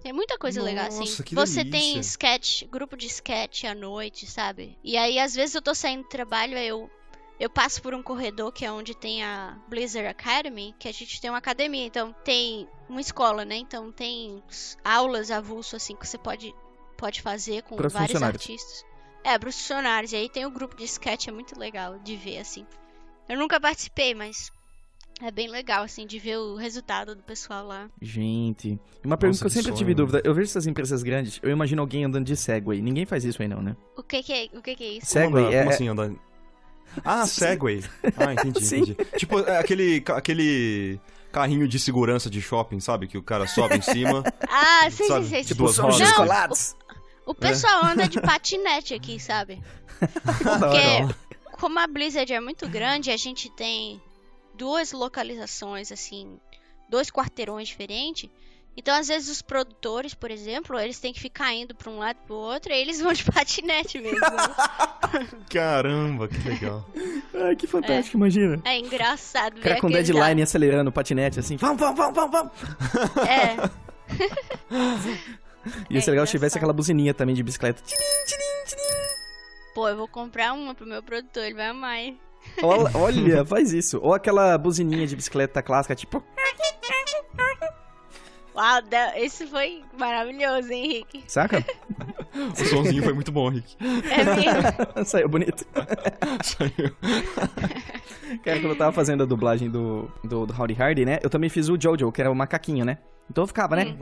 Tem muita coisa legal, assim.
Nossa, que
Você
delícia.
tem sketch, grupo de sketch à noite, sabe? E aí, às vezes, eu tô saindo do trabalho, aí eu passo por um corredor que é onde tem a Blizzard Academy, que a gente tem uma academia, então tem uma escola, né? Então tem aulas avulso, assim, que você pode fazer com
Pros
vários
funcionários.
artistas. Pros funcionários. E aí tem o grupo de sketch, é muito legal de ver, assim. Eu nunca participei, mas é bem legal, assim, de ver o resultado do pessoal lá.
Gente, uma pergunta que eu
que
sempre
sonho,
tive
né?
dúvida. Eu vejo essas empresas grandes, eu imagino alguém andando de Segway. Ninguém faz isso aí não, né?
O que que é isso?
Segway
Como assim, andar... Ah, Segway. Ah, entendi,
Sim.
entendi. Tipo, aquele carrinho de segurança de shopping, sabe? Que o cara sobe em cima.
Sei,
Sabe,
sei, sei.
tipo, duas
São
rodas.
descolados.
O pessoal anda de patinete aqui, sabe?
Da hora.
Porque, como a Blizzard é muito grande, a gente tem 2 localizações, assim, 2 quarteirões diferentes. Então, às vezes, os produtores, por exemplo, eles têm que ficar indo pra um lado e pro outro, e eles vão de patinete mesmo. Né?
Caramba, que legal.
Ai, que fantástico, imagina.
É engraçado
O
ver
cara com
aqueles
deadline acelerando o patinete assim. Vamos.
É,
Ia ser legal se tivesse
engraçado.
aquela buzininha também de bicicleta. Tidim, tidim, tidim.
pô, eu vou comprar uma pro meu produtor, ele vai amar, hein?
Olha, faz isso. Ou aquela buzininha de bicicleta clássica, tipo...
Uau, esse foi maravilhoso, hein, Henrique?
Saca?
O somzinho foi muito bom, Rick.
É mesmo.
Saiu bonito.
Saiu.
Cara, quando eu tava fazendo a dublagem do Howdy Hardy, né? Eu também fiz o Jojo, que era o macaquinho, né? Então eu ficava, né?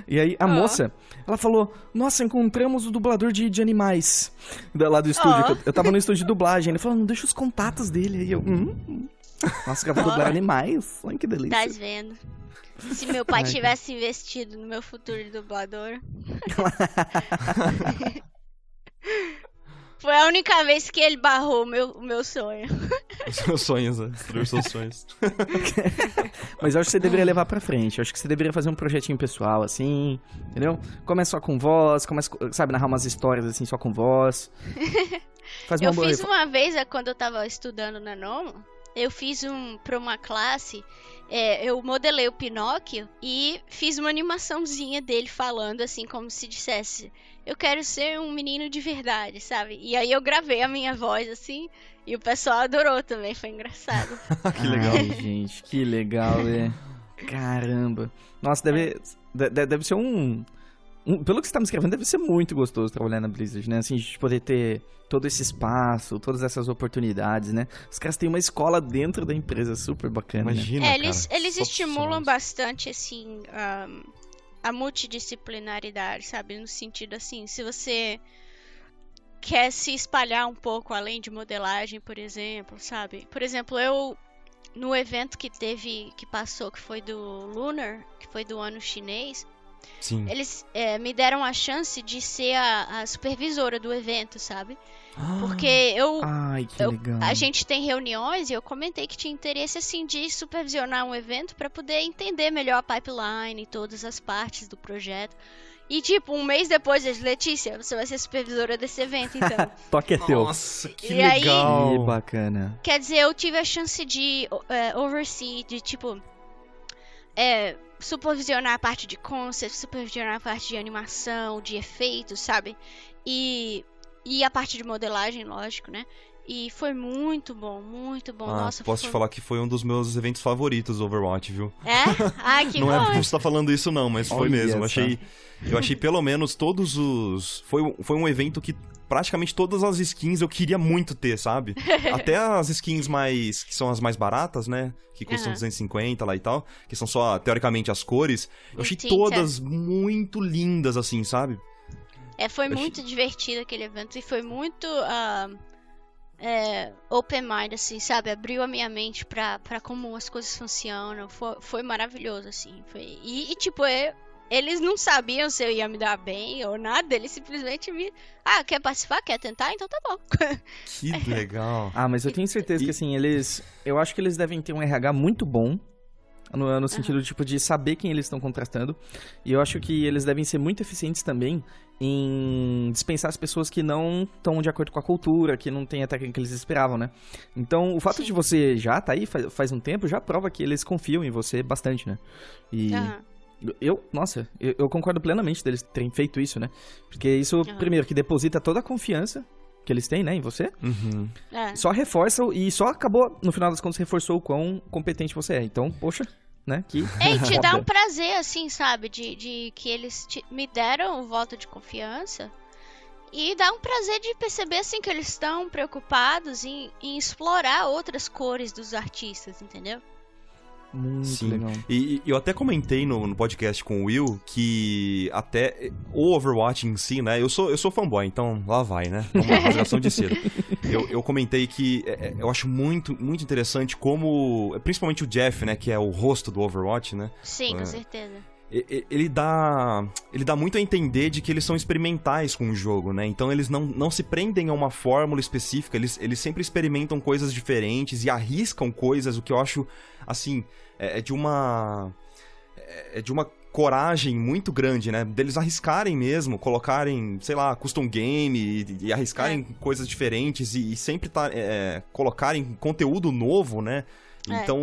E aí a moça, ela falou, nossa, encontramos o dublador de animais lá do estúdio. Eu tava no estúdio de dublagem, ele falou, não deixa os contatos dele. Aí eu, nossa, eu vou dublar animais. Olha que delícia.
Tá vendo? Se meu pai
Ai,
tivesse investido no meu futuro de dublador. Foi a única vez que ele barrou o meu sonho.
Os seus sonhos, né? Destruir os seus sonhos.
Mas eu acho que você deveria levar pra frente. Eu acho que você deveria fazer um projetinho pessoal, assim, entendeu? Começa só com voz, começa, sabe, narrar umas histórias, assim, só com voz. Faz uma
Eu
boa...
fiz uma vez, quando eu tava estudando na Nomo, eu fiz pra uma classe, eu modelei o Pinóquio e fiz uma animaçãozinha dele falando, assim, como se dissesse, eu quero ser um menino de verdade, sabe? E aí eu gravei a minha voz, assim, e o pessoal adorou também, foi engraçado.
Que legal.
Ai, gente, que legal, né? Caramba. Nossa, deve ser pelo que você tá me escrevendo, deve ser muito gostoso trabalhar na Blizzard, né? Assim, de poder ter todo esse espaço, todas essas oportunidades, né? Os caras têm uma escola dentro da empresa, super bacana, né?
Imagina,
Eles
cara.
estimulam
Opções.
bastante, assim, a multidisciplinaridade, sabe? No sentido, assim, se você quer se espalhar um pouco além de modelagem, por exemplo, sabe? Por exemplo, eu no evento que passou, que foi do Lunar, que foi do ano chinês,
Sim.
eles me deram a chance de ser a supervisora do evento, sabe? Porque
Ai, que legal.
a gente tem reuniões e eu comentei que tinha interesse, assim, de supervisionar um evento para poder entender melhor a pipeline e todas as partes do projeto. E, tipo, um mês depois, eles, Letícia, você vai ser supervisora desse evento, então.
Toque é teu.
Nossa, que
E aí-
legal.
Que bacana.
Quer dizer, eu tive a chance de oversee, de, tipo, supervisionar a parte de concept, supervisionar a parte de animação, de efeitos, sabe? E a parte de modelagem, lógico, né? E foi muito bom, muito bom. Nossa,
Posso te falar que foi um dos meus eventos favoritos do Overwatch, viu?
É? Ai, que
Não
bom.
é porque você tá falando isso não, mas foi
Olha
mesmo.
só.
Eu achei pelo menos todos os... Foi um evento que praticamente todas as skins eu queria muito ter, sabe? Até as skins que são as mais baratas, né? Que custam 250 lá e tal, que são só, teoricamente, as cores. Eu achei
Tinta.
todas muito lindas, assim, sabe?
Foi muito divertido aquele evento e foi muito open mind, assim, sabe? Abriu a minha mente pra como as coisas funcionam. Foi maravilhoso, assim. E tipo, eles não sabiam se eu ia me dar bem ou nada. Eles simplesmente quer participar? Quer tentar? Então tá bom.
Que legal.
Ah, mas eu tenho certeza que, assim, eu acho que eles devem ter um RH muito bom, no sentido, tipo, de saber quem eles estão contratando. E eu acho que eles devem ser muito eficientes também em dispensar as pessoas que não estão de acordo com a cultura, que não tem a técnica que eles esperavam, né? Então, o fato de você já tá aí faz um tempo, já prova que eles confiam em você bastante, né? E... Eu concordo plenamente deles terem feito isso, né? Porque isso, primeiro, que deposita toda a confiança que eles têm, né, em você.
Uhum.
Só reforça e só acabou, no final das contas, reforçou o quão competente você é. Então, poxa, né, que...
E te dá um prazer, assim, sabe? De que eles me deram o voto de confiança. E dá um prazer de perceber, assim, que eles estão preocupados em explorar outras cores dos artistas, entendeu?
Muito
Sim.
legal.
E eu até comentei no podcast com o Will que até o Overwatch em si, né? Eu sou fanboy, então lá vai, né? Vamos lá, rasgação de seda. Eu comentei que eu acho muito, muito interessante como, principalmente o Jeff, né? Que é o rosto do Overwatch, né?
Sim, com certeza.
Ele dá muito a entender de que eles são experimentais com o jogo, né? Então eles não se prendem a uma fórmula específica, eles sempre experimentam coisas diferentes e arriscam coisas, o que eu acho, assim, é de uma coragem muito grande, né? Deles arriscarem mesmo, colocarem, sei lá, custom game e arriscarem coisas diferentes e sempre colocarem conteúdo novo, né? Então,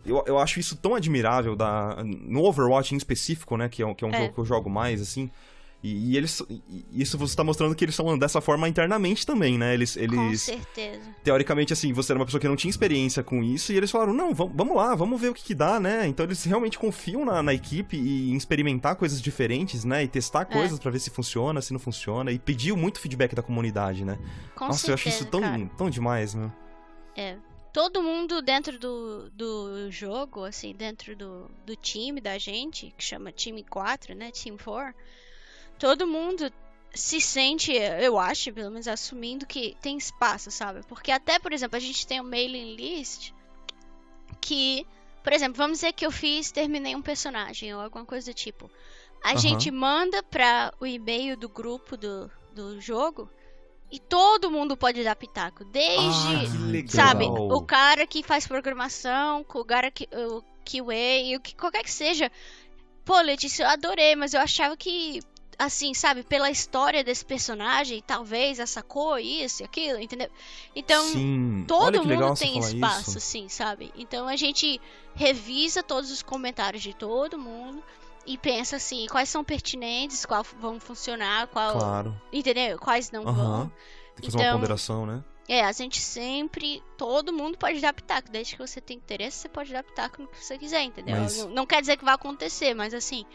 eu acho isso tão admirável no Overwatch em específico, né? Que é um jogo que eu jogo mais, assim. E isso você tá mostrando que eles são dessa forma internamente também, né? Eles
Com certeza.
Teoricamente, assim, você era uma pessoa que não tinha experiência com isso e eles falaram, não, vamos lá, vamos ver o que dá, né? Então eles realmente confiam na equipe e em experimentar coisas diferentes, né? E testar coisas pra ver se funciona, se não funciona. E pediu muito feedback da comunidade, né?
Com
Nossa,
certeza,
eu acho isso tão demais, né?
Todo mundo dentro do jogo, assim, dentro do time da gente, que chama time 4, né, Team 4, todo mundo se sente, eu acho, pelo menos assumindo que tem espaço, sabe? Porque até, por exemplo, a gente tem um mailing list que, por exemplo, vamos dizer que terminei um personagem ou alguma coisa do tipo. A gente manda para o e-mail do grupo do jogo e todo mundo pode dar pitaco, desde, sabe, o cara que faz programação, o cara o QA, qualquer que seja. Pô, Letícia, eu adorei, mas eu achava que, assim, sabe, pela história desse personagem, talvez essa cor, isso e aquilo, entendeu? Então,
Sim.
todo mundo
legal
tem espaço, assim, sabe? Então a gente revisa todos os comentários de todo mundo e pensa assim, quais são pertinentes, quais vão funcionar,
Claro.
entendeu? Quais não vão.
Tem que fazer uma ponderação, né?
A gente sempre, todo mundo pode dar pitaco, desde que você tenha interesse, você pode dar pitaco no que você quiser, entendeu? Não quer dizer que vai acontecer, mas assim,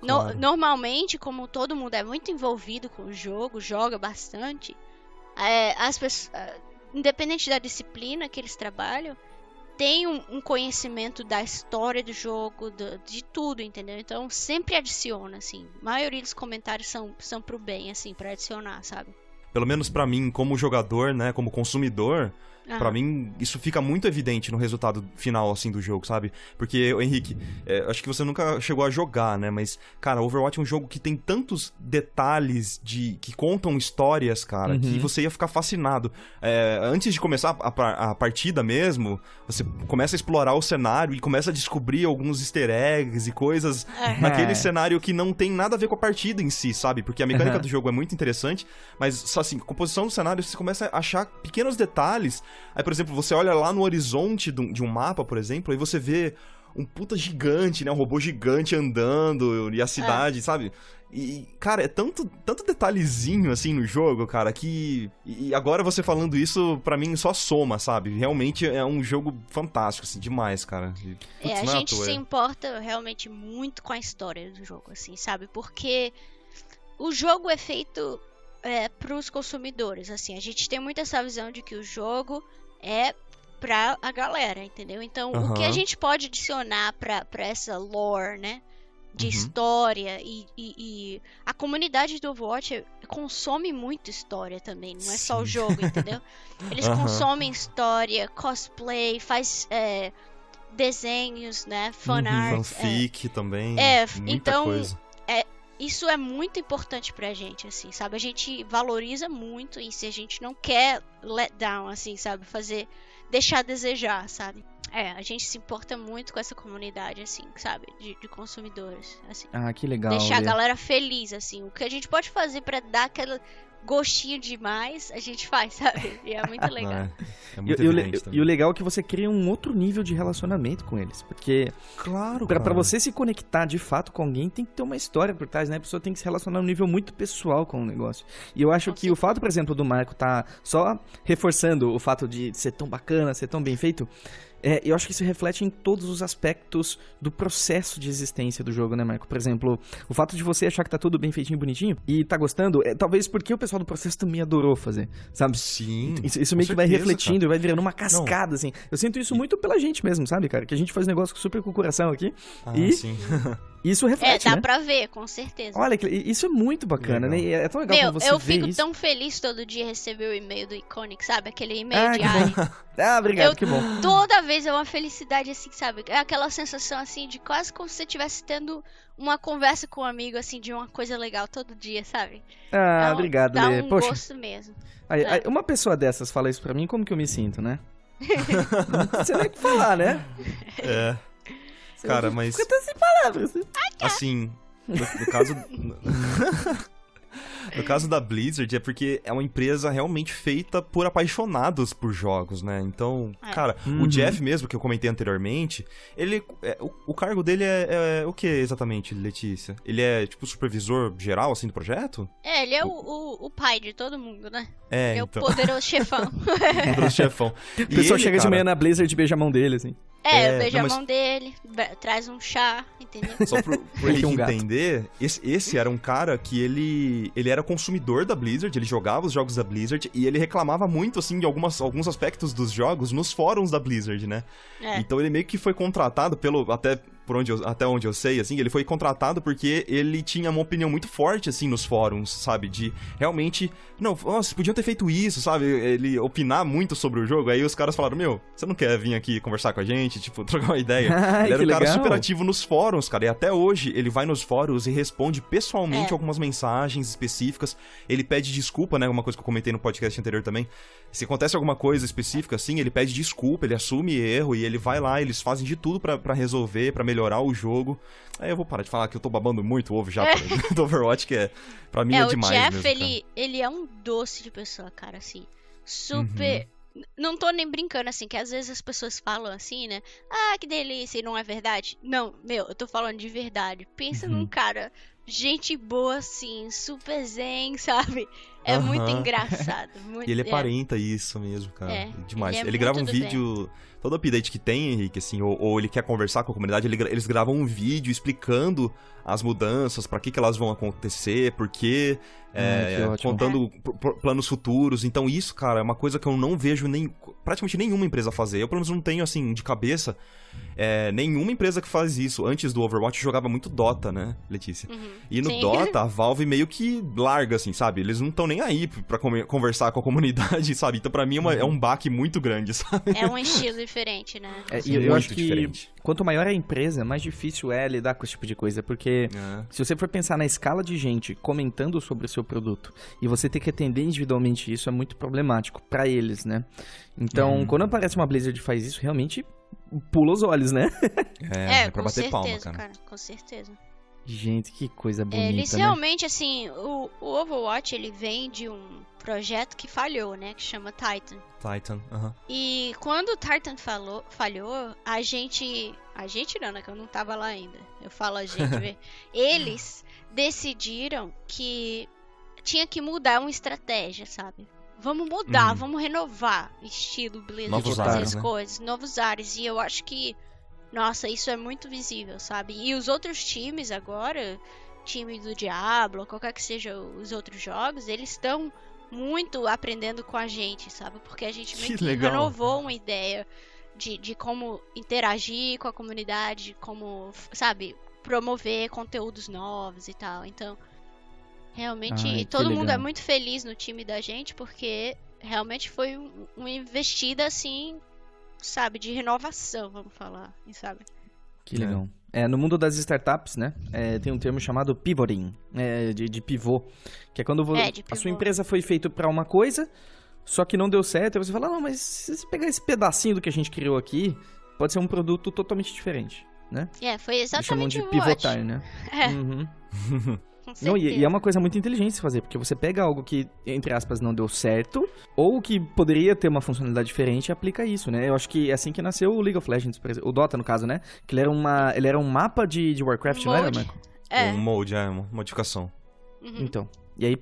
Claro.
Normalmente, como todo mundo é muito envolvido com o jogo, joga bastante, as pessoas, independente da disciplina que eles trabalham, tem um conhecimento da história do jogo, de tudo, entendeu? Então sempre adiciona, assim. A maioria dos comentários são pro bem, assim, pra adicionar, sabe?
pelo menos pra mim, como jogador, né, como consumidor, pra mim, isso fica muito evidente no resultado final, assim, do jogo, sabe? Porque, Henrique, acho que você nunca chegou a jogar, né? Mas, cara, Overwatch é um jogo que tem tantos detalhes que contam histórias, cara, que você ia ficar fascinado. Antes de começar a partida mesmo, você começa a explorar o cenário e começa a descobrir alguns easter eggs e coisas naquele cenário que não tem nada a ver com a partida em si, sabe? Porque a mecânica do jogo é muito interessante, mas, só assim, a composição do cenário, você começa a achar pequenos detalhes. Aí, por exemplo, você olha lá no horizonte de um mapa, por exemplo, e você vê um puta gigante, né? Um robô gigante andando e a cidade, sabe? E, cara, é tanto detalhezinho, assim, no jogo, cara, que... E agora você falando isso, pra mim, só soma, sabe? Realmente é um jogo fantástico, assim, demais, cara. E, putz,
a gente se importa realmente muito com a história do jogo, assim, sabe? Porque o jogo é feito... pros consumidores, assim, a gente tem muito essa visão de que o jogo é pra a galera, entendeu? Então, o que a gente pode adicionar pra essa lore, né, de história e a comunidade do Overwatch consome muito história também, não é só o jogo, entendeu? Eles consomem história, cosplay, faz desenhos, né, fanart,
fanfic também, muita
então,
coisa.
Isso é muito importante pra gente, assim, sabe? A gente valoriza muito e se a gente não quer let down, assim, sabe? Deixar a desejar, sabe? A gente se importa muito com essa comunidade, assim, sabe? De consumidores, assim.
Ah, que legal.
Deixar a galera feliz, assim. O que a gente pode fazer pra dar aquela gostinho demais, a gente faz, sabe? E é muito legal.
É muito evidente também.
E o legal é que você cria um outro nível de relacionamento com eles. Porque
claro,
pra você se conectar de fato com alguém, tem que ter uma história por trás, né? A pessoa tem que se relacionar num nível muito pessoal com o negócio. E eu acho que o fato, por exemplo, do Marco tá só reforçando o fato de ser tão bacana, ser tão bem feito... eu acho que isso reflete em todos os aspectos do processo de existência do jogo, né, Marco? Por exemplo, o fato de você achar que tá tudo bem feitinho, bonitinho, e tá gostando, talvez porque o pessoal do processo também adorou fazer, sabe?
Sim.
Isso meio que vai refletindo, vai virando uma cascada, assim. Eu sinto isso muito pela gente mesmo, sabe, cara? Que a gente faz negócio super com o coração aqui.
Sim.
Isso reflete,
dá
né?
pra ver, com certeza.
Olha, isso é muito bacana, né? E é tão legal quando você
eu
vê
fico
isso.
tão feliz todo dia receber o e-mail do Iconic, sabe? Aquele e-mail diário.
Obrigado, que bom.
Toda vez é uma felicidade, assim, sabe? É aquela sensação, assim, de quase como se você estivesse tendo uma conversa com um amigo, assim, de uma coisa legal todo dia, sabe?
Obrigado,
Dá
Lê.
um
Poxa,
gosto mesmo.
aí, uma pessoa dessas fala isso pra mim, como que eu me sinto, né? Não sei nem o que falar, né?
Cara, mas...
Fica sem palavras.
Assim, no caso... No caso da Blizzard, é porque é uma empresa realmente feita por apaixonados por jogos, né? Então, cara, o Jeff mesmo, que eu comentei anteriormente, ele... o cargo dele é o que exatamente, Letícia? Ele é, tipo, supervisor geral, assim, do projeto?
Ele é o pai de todo mundo, né?
Ele
é então... o poderoso chefão.
Poderoso chefão.
O pessoal chega de manhã na Blizzard e beija a mão dele, assim.
Beija a mão dele, traz um chá, entendeu?
Só pro Henrique entender, esse era um cara que ele era consumidor da Blizzard, ele jogava os jogos da Blizzard e ele reclamava muito, assim, de alguns aspectos dos jogos nos fóruns da Blizzard, né? Então ele meio que foi contratado até onde eu sei, assim, ele foi contratado porque ele tinha uma opinião muito forte, assim, nos fóruns, sabe? De realmente, não, vocês podiam ter feito isso, sabe? Ele opinar muito sobre o jogo, aí os caras falaram, você não quer vir aqui conversar com a gente, tipo, trocar uma ideia? Ele era um cara super ativo nos fóruns, cara, e até hoje ele vai nos fóruns e responde pessoalmente algumas mensagens específicas, ele pede desculpa, né? Uma coisa que eu comentei no podcast anterior também. Se acontece alguma coisa específica, assim, ele pede desculpa, ele assume erro e ele vai lá, eles fazem de tudo pra resolver, pra melhorar o jogo. Aí eu vou parar de falar que eu tô babando muito o ovo já do Overwatch, que pra mim é demais mesmo.
O Jeff, ele é um doce de pessoa, cara, assim, super... Não tô nem brincando, assim, que às vezes as pessoas falam assim, né? Ah, que delícia, e não é verdade. Não, eu tô falando de verdade. Pensa num cara, gente boa, assim, super zen, sabe? É muito engraçado. Muito,
e ele aparenta isso mesmo, cara. Demais. Ele grava um vídeo...
Bem.
Todo update que tem, Henrique, assim, ou ele quer conversar com a comunidade, eles gravam um vídeo explicando as mudanças, pra que elas vão acontecer, por quê, contando planos futuros. Então isso, cara, é uma coisa que eu não vejo praticamente nenhuma empresa fazer. Eu, pelo menos, não tenho, assim, de cabeça, nenhuma empresa que faz isso. Antes do Overwatch, jogava muito Dota, né, Letícia? E no Dota, a Valve meio que larga, assim, sabe? Eles não estão nem aí pra conversar com a comunidade, sabe? Então pra mim é um baque muito grande, sabe?
É um estilo diferente, né?
E eu acho que
diferente.
quanto maior é a empresa, mais difícil é lidar com esse tipo de coisa, porque se você for pensar na escala de gente comentando sobre o seu produto e você ter que atender individualmente isso, é muito problemático pra eles, né? Então, quando aparece uma Blizzard que faz isso, realmente pula os olhos, né?
É pra
com
bater palma,
certeza,
cara.
Com certeza.
Gente, que coisa bonita,
Eles
né?
realmente, assim, o Overwatch, ele vem de um projeto que falhou, né? Que chama Titan.
Titan,
E quando o Titan falhou, a gente não, né? Que eu não tava lá ainda. Eu falo a gente, vê. Eles decidiram que tinha que mudar uma estratégia, sabe? Vamos mudar, vamos renovar estilo Blizzard,
Novos
fazer
ares,
as
né?
coisas, novos ares. E eu acho que, nossa, isso é muito visível, sabe? E os outros times agora, time do Diablo, qualquer que seja os outros jogos, eles estão muito aprendendo com a gente, sabe? Porque a gente meio
Que
que
legal.
renovou uma ideia de como interagir com a comunidade, como, sabe, promover conteúdos novos e tal. Então, realmente,
Ai, que
todo mundo
legal.
é muito feliz no time da gente, porque realmente foi uma investida, assim, sabe, de renovação, vamos falar, sabe?
Que legal. No mundo das startups, né, tem um termo chamado pivoting, de pivô, que é quando
de
a
pivô.
sua empresa foi feita para uma coisa, só que não deu certo, aí você fala, não, mas se você pegar esse pedacinho do que a gente criou aqui, pode ser um produto totalmente diferente, né?
Foi
Eles chamam
exatamente
de
o Overwatch.
pivotar, né?
É,
Uhum.
com
Não, e
certeza.
é uma coisa muito inteligente se fazer, porque você pega algo que, entre aspas, não deu certo, ou que poderia ter uma funcionalidade diferente e aplica isso, né? Eu acho que é assim que nasceu o League of Legends, por exemplo, o Dota, no caso, né? Que ele era um mapa de Warcraft, não era,
Molde.
Michael?
É.
Um molde, uma modificação.
Uhum.
Então. E aí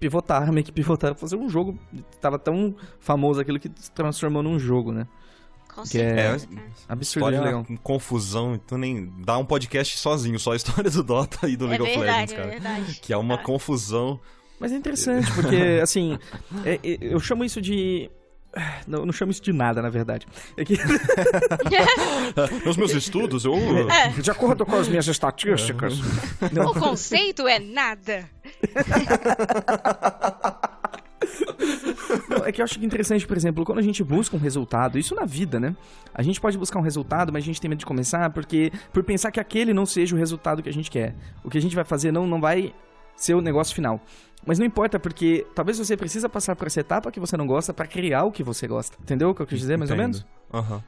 meio que pivotaram pra fazer um jogo. Tava tão famoso aquilo que se transformou num jogo, né?
Com
Que é
certeza, cara.
absurdo de
História
legal.
com confusão, então nem dá um podcast sozinho, só a história do Dota e do League of Legends,
É
cara.
verdade.
Que é uma confusão.
Mas é interessante, porque, assim, eu chamo isso de... Não chamo isso de nada, na verdade. É que,
Nos meus estudos, eu...
de acordo com as minhas estatísticas...
O conceito é nada.
Não, é que eu acho que interessante, por exemplo, quando a gente busca um resultado, isso na vida, né? A gente pode buscar um resultado, mas a gente tem medo de começar por pensar que aquele não seja o resultado que a gente quer. O que a gente vai fazer não vai ser o negócio final. Mas não importa, porque talvez você precisa passar por essa etapa que você não gosta pra criar o que você gosta. Entendeu o que eu quis dizer, mais ou menos?
Aham.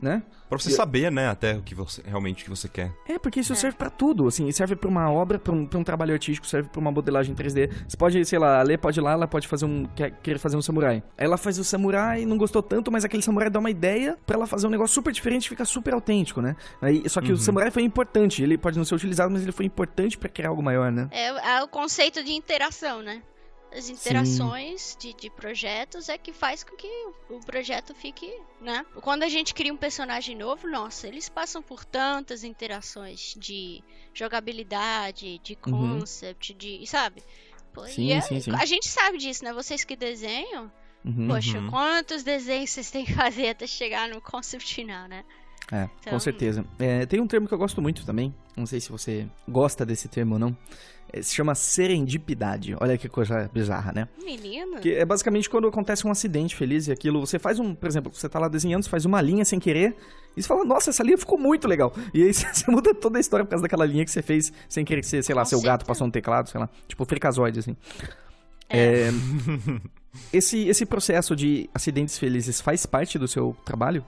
Né?
Pra você saber, né, até o que você realmente o que você quer.
Porque isso serve pra tudo, assim, serve pra uma obra, pra um trabalho artístico, serve pra uma modelagem 3D. Você pode, sei lá, a Lê pode ir lá, ela pode querer fazer um samurai. Aí ela faz o samurai, não gostou tanto, mas aquele samurai dá uma ideia pra ela fazer um negócio super diferente e fica super autêntico, né? Só que o samurai foi importante, ele pode não ser utilizado, mas ele foi importante pra criar algo maior, né?
É o conceito de interação, né? As interações de projetos é que faz com que o projeto fique, né? Quando a gente cria um personagem novo, nossa, eles passam por tantas interações de jogabilidade, de concept, sabe? Pô,
Sim.
A gente sabe disso, né? Vocês que desenham,
Uhum.
poxa, quantos desenhos vocês têm que fazer até chegar no concept final, né?
Com
Então-
certeza. Tem um termo que eu gosto muito também, não sei se você gosta desse termo ou não, se chama serendipidade. Olha que coisa bizarra, né?
Menino.
Que é basicamente quando acontece um acidente feliz e aquilo, você faz por exemplo, você tá lá desenhando, você faz uma linha sem querer, e você fala, nossa, essa linha ficou muito legal. E aí você muda toda a história por causa daquela linha que você fez sem querer que você, sei lá,
Com
seu gato
certeza.
passou no teclado, sei lá, tipo fricazoide, assim. Esse processo de acidentes felizes faz parte do seu trabalho?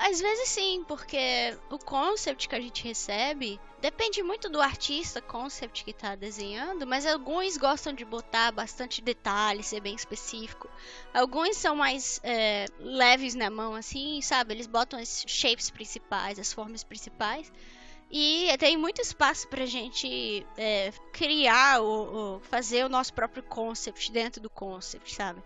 Às vezes sim, porque o concept que a gente recebe depende muito do artista concept que tá desenhando, mas alguns gostam de botar bastante detalhe, ser bem específico. Alguns são mais leves na mão, assim, sabe? Eles botam as shapes principais, as formas principais. E tem muito espaço pra gente criar ou fazer o nosso próprio concept dentro do concept, sabe?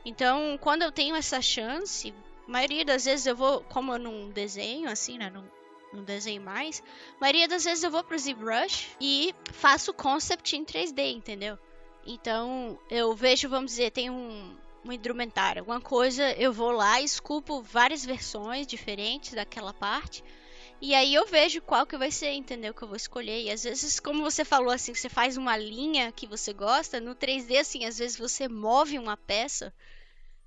Então, quando eu tenho essa chance, a maioria das vezes eu vou, como eu não desenho assim, né, não desenho mais, a maioria das vezes eu vou pro ZBrush e faço concept em 3D, entendeu? Então, eu vejo, vamos dizer, tem um indumentário, alguma coisa, eu vou lá e esculpo várias versões diferentes daquela parte, E aí eu vejo qual que vai ser, entendeu? Que eu vou escolher. E às vezes, como você falou assim, você faz uma linha que você gosta, no 3D, assim, às vezes você move uma peça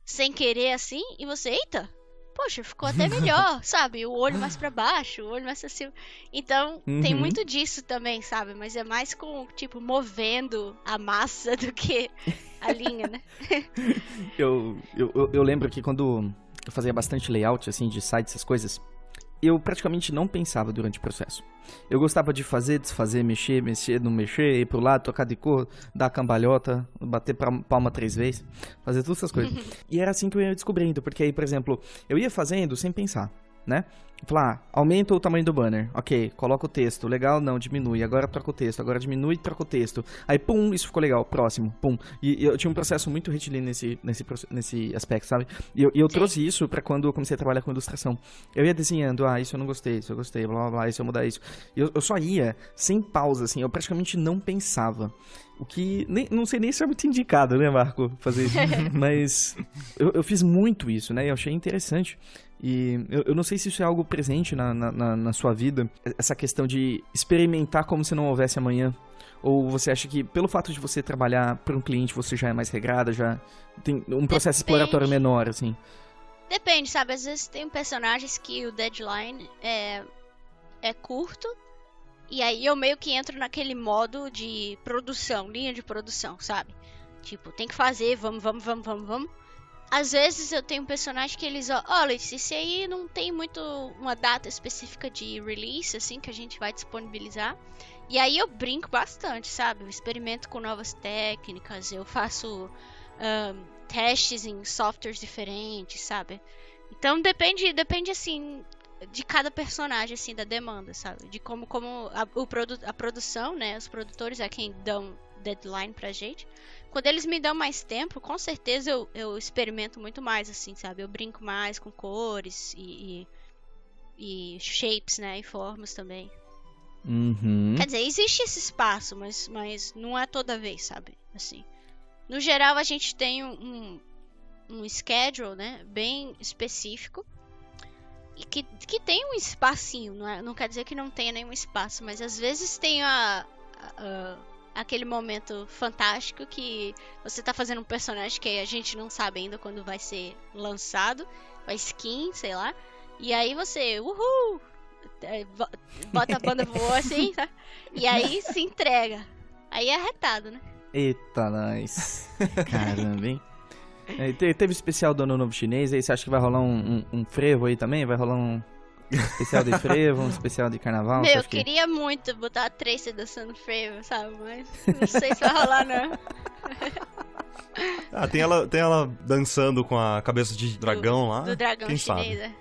sem querer, assim, e você, eita, poxa, ficou até melhor, sabe? O olho mais pra baixo, o olho mais pra cima. Então, tem muito disso também, sabe? Mas é mais com, tipo, movendo a massa do que a linha, né?
Eu lembro que quando eu fazia bastante layout, assim, de sites, essas coisas, eu praticamente não pensava durante o processo. Eu gostava de fazer, desfazer, mexer, não mexer, ir pro lado, trocar de cor, dar cambalhota, bater palma 3 vezes, fazer todas essas coisas. E era assim que eu ia descobrindo, porque aí, por exemplo, eu ia fazendo sem pensar, né? Falar, aumenta o tamanho do banner. Ok, coloca o texto. Legal, não, diminui. Agora troca o texto. Agora diminui e troca o texto. Aí, pum, isso ficou legal. Próximo, pum. E eu tinha um processo muito retilíneo nesse aspecto, sabe? E eu trouxe isso pra quando eu comecei a trabalhar com ilustração. Eu ia desenhando, isso eu não gostei, isso eu gostei, blá, blá, blá, isso eu mudar isso. E eu só ia, sem pausa, assim. Eu praticamente não pensava. O que, não sei nem se é muito indicado, né, Marco, fazer isso. Mas eu fiz muito isso, né? Eu achei interessante. E eu não sei se isso é algo presente na sua vida, essa questão de experimentar como se não houvesse amanhã. Ou você acha que pelo fato de você trabalhar para um cliente você já é mais regrada, já tem um processo exploratório menor, assim?
Depende, sabe? Às vezes tem personagens que o deadline é curto. E aí eu meio que entro naquele modo de produção, linha de produção, sabe? Tipo, tem que fazer, vamos. Às vezes eu tenho um personagem que eles, olha, esse aí não tem muito uma data específica de release, assim, que a gente vai disponibilizar. E aí eu brinco bastante, sabe? Eu experimento com novas técnicas, eu faço testes em softwares diferentes, sabe? Então depende assim, de cada personagem, assim, da demanda, sabe? De como a produção, né? Os produtores é quem dão deadline pra gente. Quando eles me dão mais tempo, com certeza eu experimento muito mais, assim, sabe? Eu brinco mais com cores e shapes, né? E formas também. Quer dizer, existe esse espaço, mas não é toda vez, sabe? Assim, no geral, a gente tem um schedule, né? Bem específico. E que tem um espacinho, não quer dizer que não tenha nenhum espaço, mas às vezes tem aquele momento fantástico que você tá fazendo um personagem que a gente não sabe ainda quando vai ser lançado, a skin, sei lá, e aí você, uhul, bota a banda voa assim, tá? E aí se entrega. Aí é arretado, né?
Eita, nós. Caramba, hein? Teve especial do Ano Novo Chinês, aí você acha que vai rolar um frevo aí também? Vai rolar um especial de frevo, um especial de carnaval?
Meu, eu queria muito botar a Tracy dançando frevo, sabe? Mas não sei se vai rolar, não.
Tem ela dançando com a cabeça de dragão lá.
Do dragão
quem
chinês,
sabe?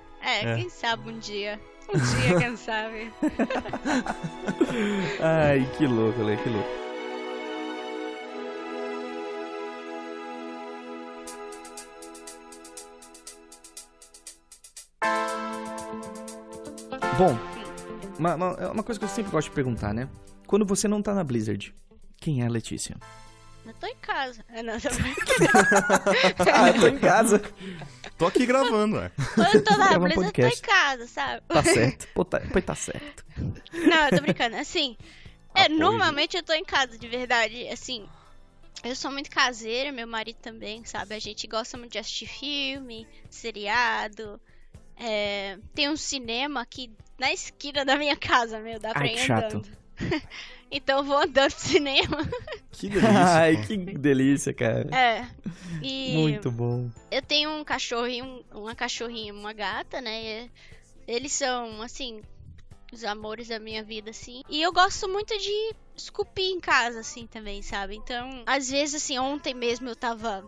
Quem sabe um dia. Um dia, quem sabe.
Ai, que louco, Lê, que louco. Bom, uma coisa que eu sempre gosto de perguntar, né? Quando você não tá na Blizzard, quem é a Letícia?
Eu tô em casa. Não,
eu tô em casa.
Tô aqui gravando, né?
Quando eu tô na
Grava um
Blizzard, eu tô
podcast.
em casa, sabe?
Tá certo. Pois tá certo.
Não, eu tô brincando. Assim, normalmente eu tô em casa, de verdade. Assim, eu sou muito caseira, meu marido também, sabe? A gente gosta muito de assistir filme, seriado. Tem um cinema aqui na esquina da minha casa, dá pra
Ai,
ir
que chato.
andando. Então eu vou andando no cinema.
Que delícia.
Ai, que delícia, cara.
E
Muito bom.
eu tenho um cachorrinho, uma cachorrinha, uma gata, né? E eles são, assim, os amores da minha vida, assim. E eu gosto muito de esculpir em casa, assim, também, sabe? Então, às vezes, assim, ontem mesmo eu tava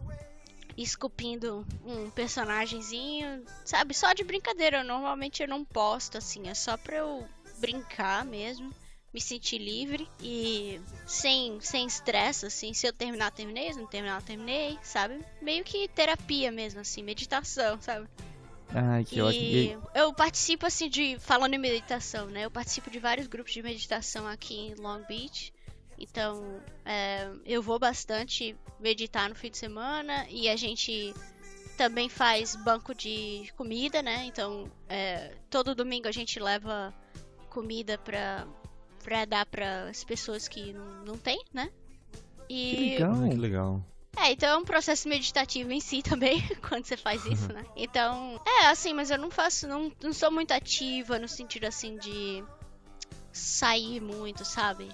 esculpindo um personagemzinho, sabe? Só de brincadeira. Normalmente eu não posto, assim, é só pra eu brincar mesmo, me sentir livre e sem estresse, assim. Se eu terminar, terminei. Se não terminar, terminei, sabe? Meio que terapia mesmo, assim, meditação, sabe?
Ai, que ótimo.
E eu participo, assim, falando em meditação, né? Eu participo de vários grupos de meditação aqui em Long Beach. Então, eu vou bastante meditar no fim de semana e a gente também faz banco de comida, né? Então, todo domingo a gente leva comida pra dar para as pessoas que não têm, né?
Que legal.
Que legal.
Então é um processo meditativo em si também, quando você faz isso, né? Então, assim, mas eu não sou muito ativa no sentido, assim, de sair muito, sabe?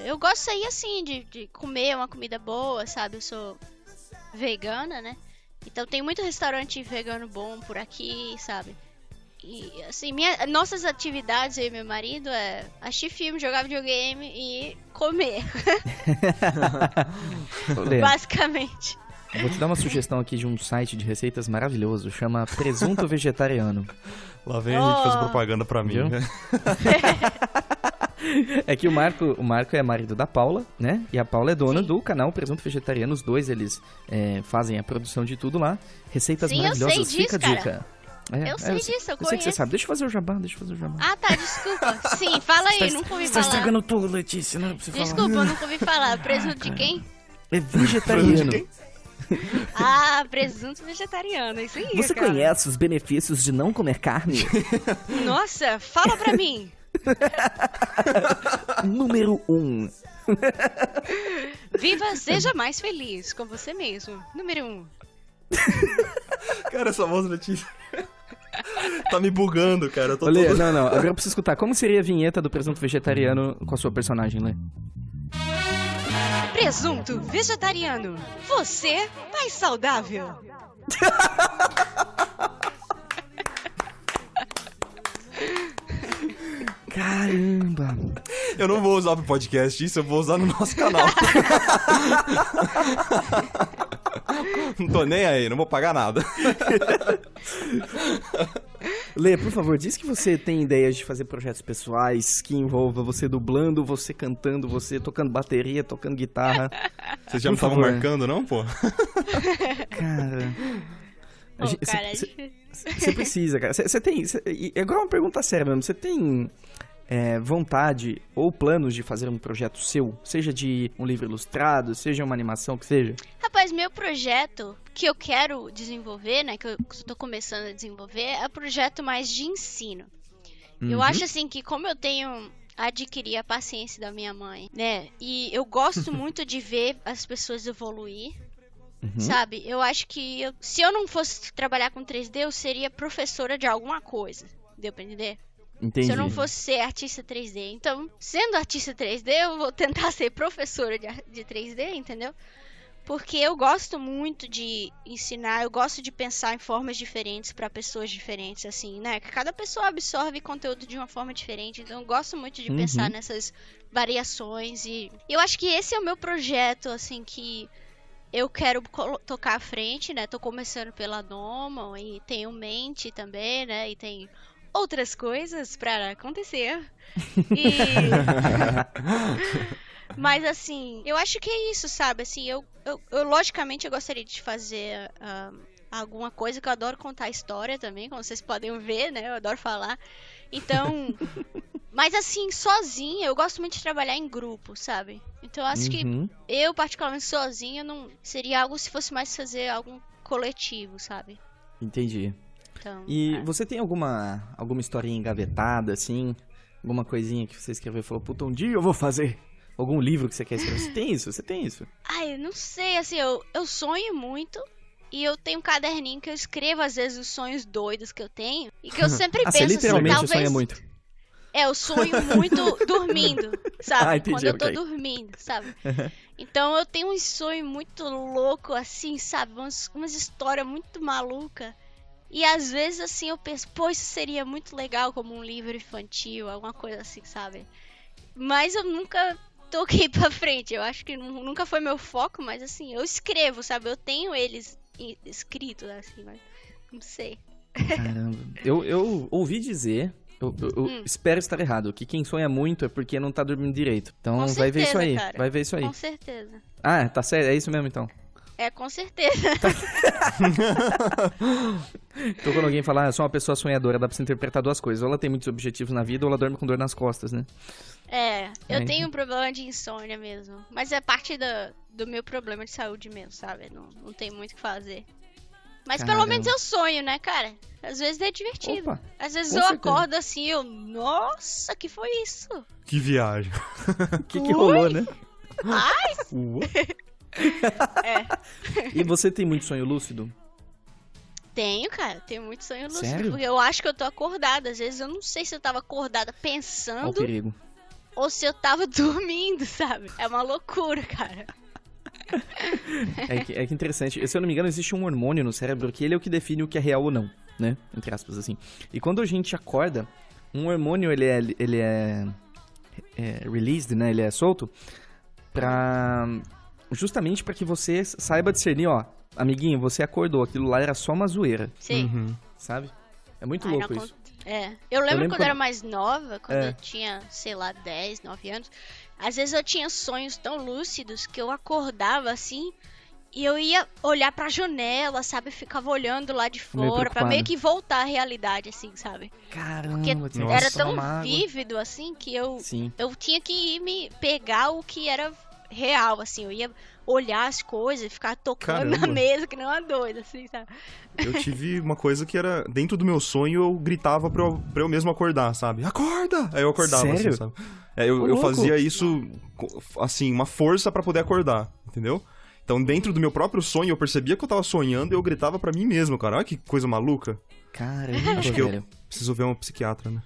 Eu gosto de sair, assim, de comer uma comida boa, sabe? Eu sou vegana, né? Então tem muito restaurante vegano bom por aqui, sabe? E, assim, nossas atividades, eu e meu marido, é assistir filme, jogar videogame e comer. Basicamente.
Vou te dar uma sugestão aqui de um site de receitas maravilhoso, chama Presunto Vegetariano.
Lá vem a gente fazer propaganda pra mim,
Viu?
né?
É que o Marco é marido da Paula, né? E a Paula é dona do canal Presunto Vegetariano. Os dois, eles fazem a produção de tudo lá. Receitas maravilhosas,
eu sei disso,
fica a dica.
Eu sei disso, eu
sei
conheço.
que você sabe. Deixa eu fazer o jabá.
Ah, tá, desculpa. Sim, fala aí, nunca ouvi
Você tá
falar.
estragando tudo, Letícia. Não é pra você falar.
Desculpa, eu nunca ouvi falar. Presunto de quem?
É vegetariano.
Ah, presunto vegetariano, isso aí,
Você
cara.
conhece os benefícios de não comer carne?
Nossa, fala pra mim.
Número 1.
Viva, seja mais feliz com você mesmo. Número 1.
Cara, essa voz, Letícia, tá me bugando, cara. Eu tô
Lê,
todo...
não. Agora eu preciso escutar. Como seria a vinheta do Presunto Vegetariano com a sua personagem, Lê?
Presunto vegetariano. Você mais saudável.
Caramba.
Eu não vou usar pro podcast isso, eu vou usar no nosso canal. Não tô nem aí, não vou pagar nada.
Lê, por favor, diz que você tem ideias de fazer projetos pessoais que envolvam você dublando, você cantando, você tocando bateria, tocando guitarra.
Vocês já
Por
me estavam
favor.
marcando, não, pô?
Cara...
Pô, cara,
Você precisa, cara. Você tem... E agora uma pergunta séria mesmo. Você tem vontade ou planos de fazer um projeto seu? Seja de um livro ilustrado, seja uma animação, que seja?
Rapaz, meu projeto que eu quero desenvolver, né, que eu tô começando a desenvolver, é um projeto mais de ensino. Eu acho assim que como eu adquiri a paciência da minha mãe, né, e eu gosto muito de ver as pessoas evoluir, sabe? Eu acho que se eu não fosse trabalhar com 3D, eu seria professora de alguma coisa. Deu pra entender?
Entendi.
Se eu não fosse ser artista 3D. Então, sendo artista 3D, eu vou tentar ser professora de 3D, entendeu? Porque eu gosto muito de ensinar, eu gosto de pensar em formas diferentes para pessoas diferentes, assim, né? Cada pessoa absorve conteúdo de uma forma diferente, então eu gosto muito de pensar nessas variações e eu acho que esse é o meu projeto, assim, que eu quero tocar à frente, né? Tô começando pela Noma e tenho mente também, né? E tem outras coisas para acontecer. Mas assim, eu acho que é isso, sabe? Assim, eu logicamente eu gostaria de fazer alguma coisa, que eu adoro contar história também, como vocês podem ver, né? Eu adoro falar. Então, mas assim, sozinha, eu gosto muito de trabalhar em grupo, sabe? Então eu acho que eu, particularmente sozinha, não seria algo se fosse mais fazer algo coletivo, sabe?
Entendi.
Então,
E você tem alguma historinha engavetada, assim? Alguma coisinha que você escreveu e falou, puta, um dia eu vou fazer? Algum livro que você quer escrever? Você tem isso?
Ai, eu não sei, assim, eu sonho muito. E eu tenho um caderninho que eu escrevo, às vezes, os sonhos doidos que eu tenho. E que eu sempre penso
você literalmente
assim, talvez...
sonha muito.
Eu sonho muito dormindo, sabe?
Entendi,
quando eu tô
ok.
dormindo, sabe? Então eu tenho um sonho muito louco, assim, sabe? Umas histórias muito malucas. E às vezes, assim, eu penso, pô, isso seria muito legal como um livro infantil, alguma coisa assim, sabe? Mas eu nunca toquei pra frente. Eu acho que nunca foi meu foco, mas assim, eu escrevo, sabe? Eu tenho eles escritos, assim, mas não sei.
Caramba. Eu ouvi dizer, eu espero estar errado, que quem sonha muito é porque não tá dormindo direito. Então
Com
vai ver isso
certeza,
aí,
cara.
vai ver isso aí.
Com certeza.
Ah, tá sério, é isso mesmo então.
É, com certeza.
Então quando alguém fala, eu sou uma pessoa sonhadora, dá pra você interpretar duas coisas. Ou ela tem muitos objetivos na vida, ou ela dorme com dor nas costas, né?
Eu tenho um problema de insônia mesmo. Mas é parte do meu problema de saúde mesmo, sabe? Não tem muito o que fazer. Mas
Caramba.
pelo menos eu sonho, né, cara? Às vezes é divertido.
Opa,
Às vezes
com
eu
certeza.
acordo assim, nossa, que foi isso?
Que viagem.
o que rolou, né?
Ua.
E você tem muito sonho lúcido?
Tenho, cara, tenho muito sonho lúcido.
Sério?
Porque eu acho que eu tô acordada. Às vezes eu não sei se eu tava acordada
Olha o
pensando
perigo.
ou se eu tava dormindo, sabe? É uma loucura, cara.
É que interessante. Se eu não me engano, existe um hormônio no cérebro que ele é o que define o que é real ou não, né? Entre aspas, assim. E quando a gente acorda, um hormônio, ele é released, né? Ele é solto justamente pra que você saiba discernir, ó, amiguinho, você acordou, aquilo lá era só uma zoeira,
Sim.
Uhum.
sabe? É muito
Ai,
louco
não
isso.
Eu lembro
lembro
quando
quando-
eu era mais nova, quando
É.
eu tinha, sei lá, 10, 9 anos. Às vezes eu tinha sonhos tão lúcidos que eu acordava assim e eu ia olhar pra janela, sabe? Ficava olhando lá de
Meio
fora pra
preocupada.
meio que voltar à realidade, assim, sabe?
Caramba,
Porque
tinha que
era
tomar
tão
uma água.
vívido assim que eu
Sim.
tinha que ir me pegar o que era real, assim. Eu ia olhar as coisas, ficar tocando na
Caramba.
mesa que nem uma doida, assim, sabe?
Eu tive uma coisa que era... Dentro do meu sonho, eu gritava pra eu mesmo acordar, sabe? Acorda! Aí eu acordava,
Sério?
assim, sabe?
Ô,
Eu
louco.
fazia isso, assim, uma força pra poder acordar, entendeu? Então, dentro do meu próprio sonho, eu percebia que eu tava sonhando e eu gritava pra mim mesmo, cara. Olha que coisa maluca.
Caramba,
Acho que eu
velho.
preciso ver um psiquiatra, né?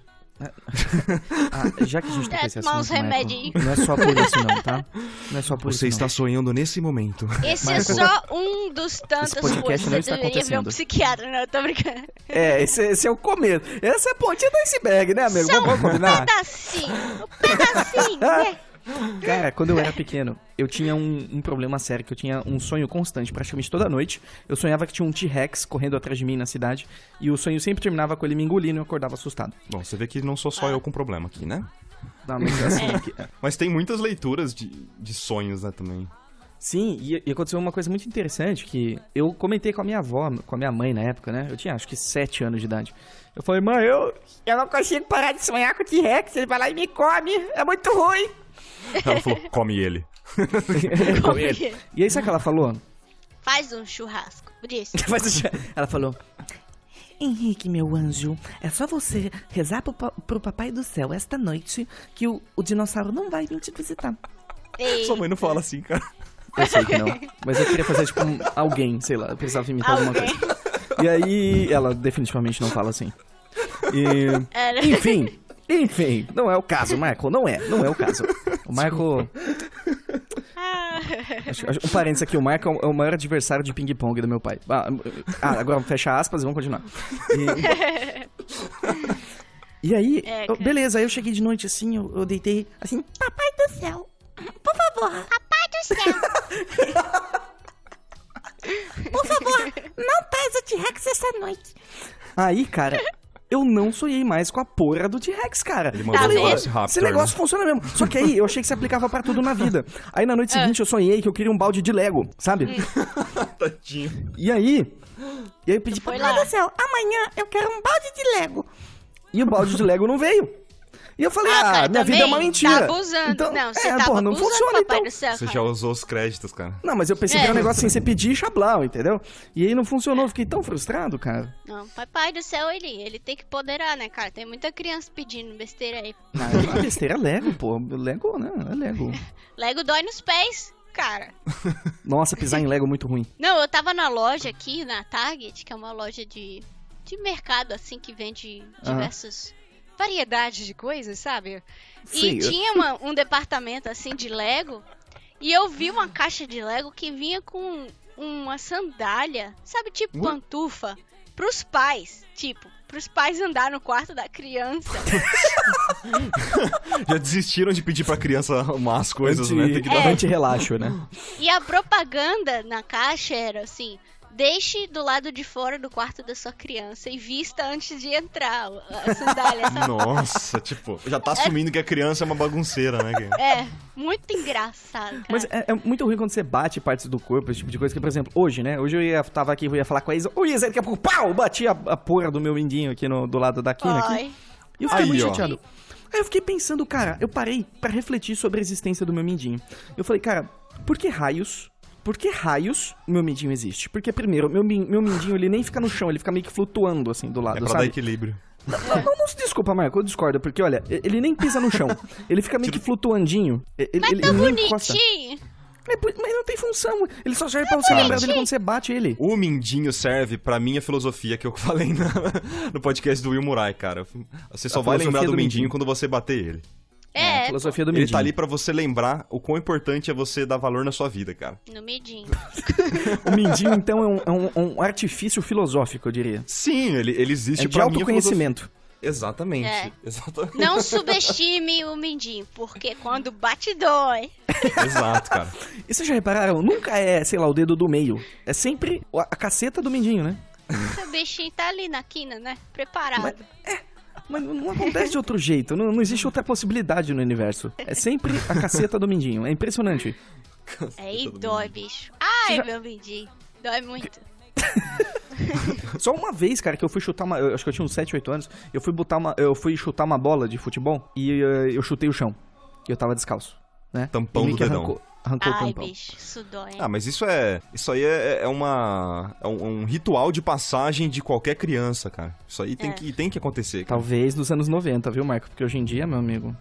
Já que a gente tá com esse
Tomar
assunto,
uns
Michael,
remedinhos.
não é só por isso não, tá? Não é só por
Você
isso
está
não.
sonhando nesse momento.
Esse é
Michael,
só um dos tantos
podcast
coisas.
não
Você
está
deveria ver um
acontecendo.
psiquiatra, não, eu tô brincando.
Esse é o começo. Essa é a pontinha do iceberg, né, amigo?
Só
Vamos combinar?
Um pedacinho, né?
Cara, quando eu era pequeno, eu tinha um problema sério, que eu tinha um sonho constante, praticamente toda noite. Eu sonhava que tinha um T-Rex correndo atrás de mim na cidade, e o sonho sempre terminava com ele me engolindo e eu acordava assustado.
Bom, você vê que não sou só eu com problema aqui, né?
Não, mas assim,
Mas tem muitas leituras de sonhos, né, também.
sim, e aconteceu uma coisa muito interessante, que eu comentei com a minha avó, com a minha mãe na época, né? Eu tinha acho que 7 anos de idade. Eu falei, mãe, eu não consigo parar de sonhar com o T-Rex, ele vai lá e me come, é muito ruim.
Ela falou, come ele.
E aí sabe o que ela falou?
Faz um churrasco. Disse.
Ela falou, Henrique, meu anjo, é só você rezar pro papai do céu esta noite que o dinossauro não vai vir te visitar.
Sua mãe não fala assim, cara.
Eu sei que não, mas eu queria fazer tipo alguém, sei lá, eu precisava imitar alguma
Alguém.
coisa. E aí, ela definitivamente não fala assim.
Era.
Enfim, não é o caso, Michael, não é o caso. O Michael... Um parênteses aqui, o Michael é o maior adversário de ping-pong do meu pai. Agora fecha aspas e vamos continuar. E aí,
cara.
beleza, aí eu cheguei de noite assim, eu deitei assim, papai do céu, por favor,
Papai do céu.
por favor, não traz o T-Rex essa noite. Aí, cara, eu não sonhei mais com a porra do T-Rex, cara.
Ele
Tá
mandou
vendo?
o Velociraptor,
Esse negócio funciona mesmo. Só que aí eu achei que se aplicava pra tudo na vida. Aí na noite seguinte eu sonhei que eu queria um balde de Lego, sabe?
Tadinho.
E aí eu pedi,
Foi
papai
lá.
do céu, amanhã eu quero um balde de Lego. E o balde de Lego não veio. E eu falei,
cara,
minha vida é uma
também
mentira.
Tá abusando.
Então,
Não, você
porra,
tava
não
abusando,
funciona
papai
então.
do céu.
Você
cara.
já usou os créditos, cara.
Não, mas eu pensei que era um negócio assim, você pedir e chablau, entendeu? E aí não funcionou, eu fiquei tão frustrado, cara.
Não, papai do céu, ele tem que poderar, né, cara? Tem muita criança pedindo besteira aí.
Ah, é uma besteira, é Lego, pô. Lego, né? É Lego.
Lego dói nos pés, cara.
Nossa, pisar em Lego é muito ruim.
Não, eu tava na loja aqui, na Target, que é uma loja de mercado, assim, que vende diversas...
Variedade de coisas, sabe?
Sim,
E tinha um departamento, assim, de Lego. E eu vi uma caixa de Lego que vinha com uma sandália, sabe, tipo pantufa, pros pais. Tipo, pros pais andar no quarto da criança.
Já desistiram de pedir pra criança arrumar as coisas, né? Tem que dar...
Anti-relaxo, né?
E a propaganda na caixa era assim: deixe do lado de fora do quarto da sua criança e vista antes de entrar a sandália. Sabe?
Nossa, tipo, já tá assumindo que a criança é uma bagunceira, né? cara?
É, muito engraçado, cara.
Mas é muito ruim quando você bate partes do corpo, esse tipo de coisa. Que, por exemplo, hoje, né? Hoje tava aqui, eu ia falar com a Isa. Ô, Isa, daqui a pouco, pau! Bati a porra do meu mindinho aqui do lado da quina aqui.
Ai.
E eu fiquei
Aí,
muito
ó.
chateado. Aí eu fiquei pensando, cara, eu parei pra refletir sobre a existência do meu mindinho. Eu falei, cara, por que raios por que raios o meu mindinho existe? Porque, primeiro, meu mindinho, ele nem fica no chão, ele fica meio que flutuando, assim, do lado,
É pra
sabe?
dar equilíbrio.
Não se desculpa, Marco, eu discordo, porque, olha, ele nem pisa no chão. Ele fica meio que flutuandinho.
Mas tá
nem encosta.
bonitinho.
Mas não tem função. Ele só serve pra você lembrar dele quando você bate ele.
O mindinho serve pra minha filosofia que eu falei no podcast do Will Murray, cara. Você só vai lembrar do mindinho quando você bater ele.
A filosofia do
Ele
mindinho.
tá ali pra você lembrar o quão importante é você dar valor na sua vida, cara.
No midinho.
O mindinho, então, é um artifício filosófico, eu diria.
Sim, ele existe
É de
pra minha
autoconhecimento.
filosofia. Exatamente.
É.
Exatamente.
Não subestime o mindinho, porque quando bate dói.
Exato, cara.
E vocês já repararam? Nunca é, sei lá, o dedo do meio. É sempre a caceta do mindinho, né?
O bichinho tá ali na quina, né? Preparado.
Mas não acontece de outro jeito. Não existe outra possibilidade no universo. É sempre a caceta do mindinho. É impressionante.
Aí dói, bicho. Ai, meu mindinho. Dói muito.
Só uma vez, cara, que eu fui chutar uma... Eu acho que eu tinha uns 7, 8 anos. Eu fui chutar uma bola de futebol e eu chutei o chão. E eu tava descalço, né?
Tampão
E meio
do
que
dedão.
Arrancou o
Ai,
tampão.
bicho, isso dói.
Ah, mas isso aí é um ritual de passagem de qualquer criança, cara. Isso aí tem que acontecer, cara.
Talvez nos anos 90, viu, Marco? Porque hoje em dia, meu amigo...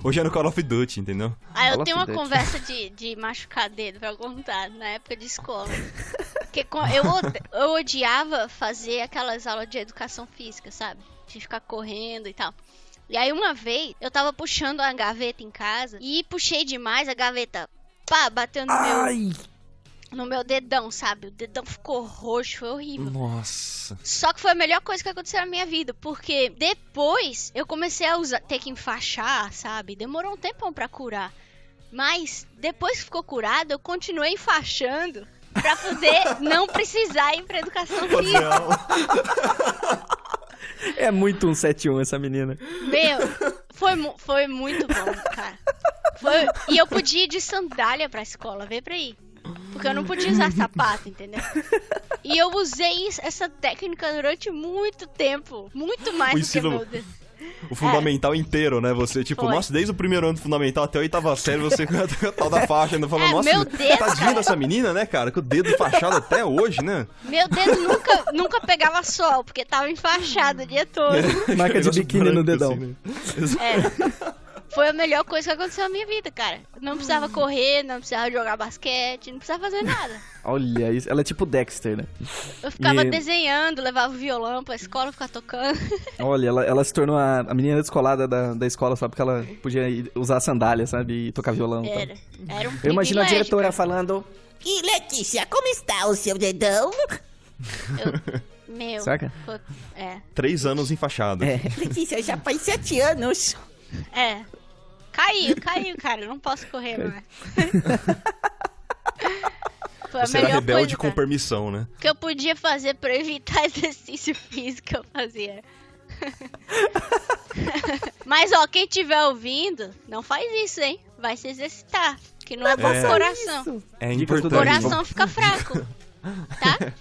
Hoje é no Call of Duty, entendeu?
Ah, eu
Fala,
tenho uma
Fidete.
conversa de machucar dedo pra contar, na época de escola. Porque eu odiava fazer aquelas aulas de educação física, sabe? De ficar correndo e tal. E aí uma vez, eu tava puxando a gaveta em casa e puxei demais a gaveta, pá, bateu
Ai!
no meu dedão, sabe? O dedão ficou roxo, foi horrível.
Nossa.
Só que foi a melhor coisa que aconteceu na minha vida, porque depois eu comecei a ter que enfaixar, sabe? Demorou um tempão pra curar. Mas depois que ficou curado, eu continuei enfaixando pra poder não precisar ir pra educação física.
É muito 171 essa menina.
Meu, foi muito bom, cara. E eu podia ir de sandália pra escola, vê pra ir. Porque eu não podia usar sapato, entendeu? E eu usei essa técnica durante muito tempo. Muito mais do que meu Deus.
O fundamental inteiro, né? Você, tipo,
Foi.
nossa, desde o primeiro ano do fundamental até a 8ª série, você com a tal da faixa, ainda falando, nossa,
meu Deus,
tadinha
cara.
dessa menina, né, cara? Com o dedo enfaixado até hoje, né?
Meu dedo nunca pegava sol, porque tava enfaixado o dia todo.
Marca de
Negócio
biquíni no
branco,
dedão.
assim, né?
É. Foi a melhor coisa que aconteceu na minha vida, cara. Não precisava correr, não precisava jogar basquete, não precisava fazer nada.
Olha isso. Ela é tipo Dexter, né?
Eu ficava
E-
desenhando, levava o violão pra escola, ficava tocando.
Olha, ela se tornou a menina descolada da escola só porque ela podia usar sandália, sabe? E tocar violão. e tal.
Era um
Eu imagino a
privilégio,
diretora
cara.
falando...
E Letícia, como está o seu dedão?
Meu,
Saca?
foi- é.
3 anos enfaixado.
É.
Letícia, já faz 7 anos.
É. Caiu, cara. Eu não posso correr mais. Foi a
Você era
melhor
rebelde
coisa,
com
cara,
permissão, né?
que eu podia fazer pra evitar exercício físico, eu fazia. Mas, ó, quem estiver ouvindo, não faz isso, hein? Vai se exercitar, que não é bom pro coração.
É
Dicas do
O
importante.
coração fica fraco, tá?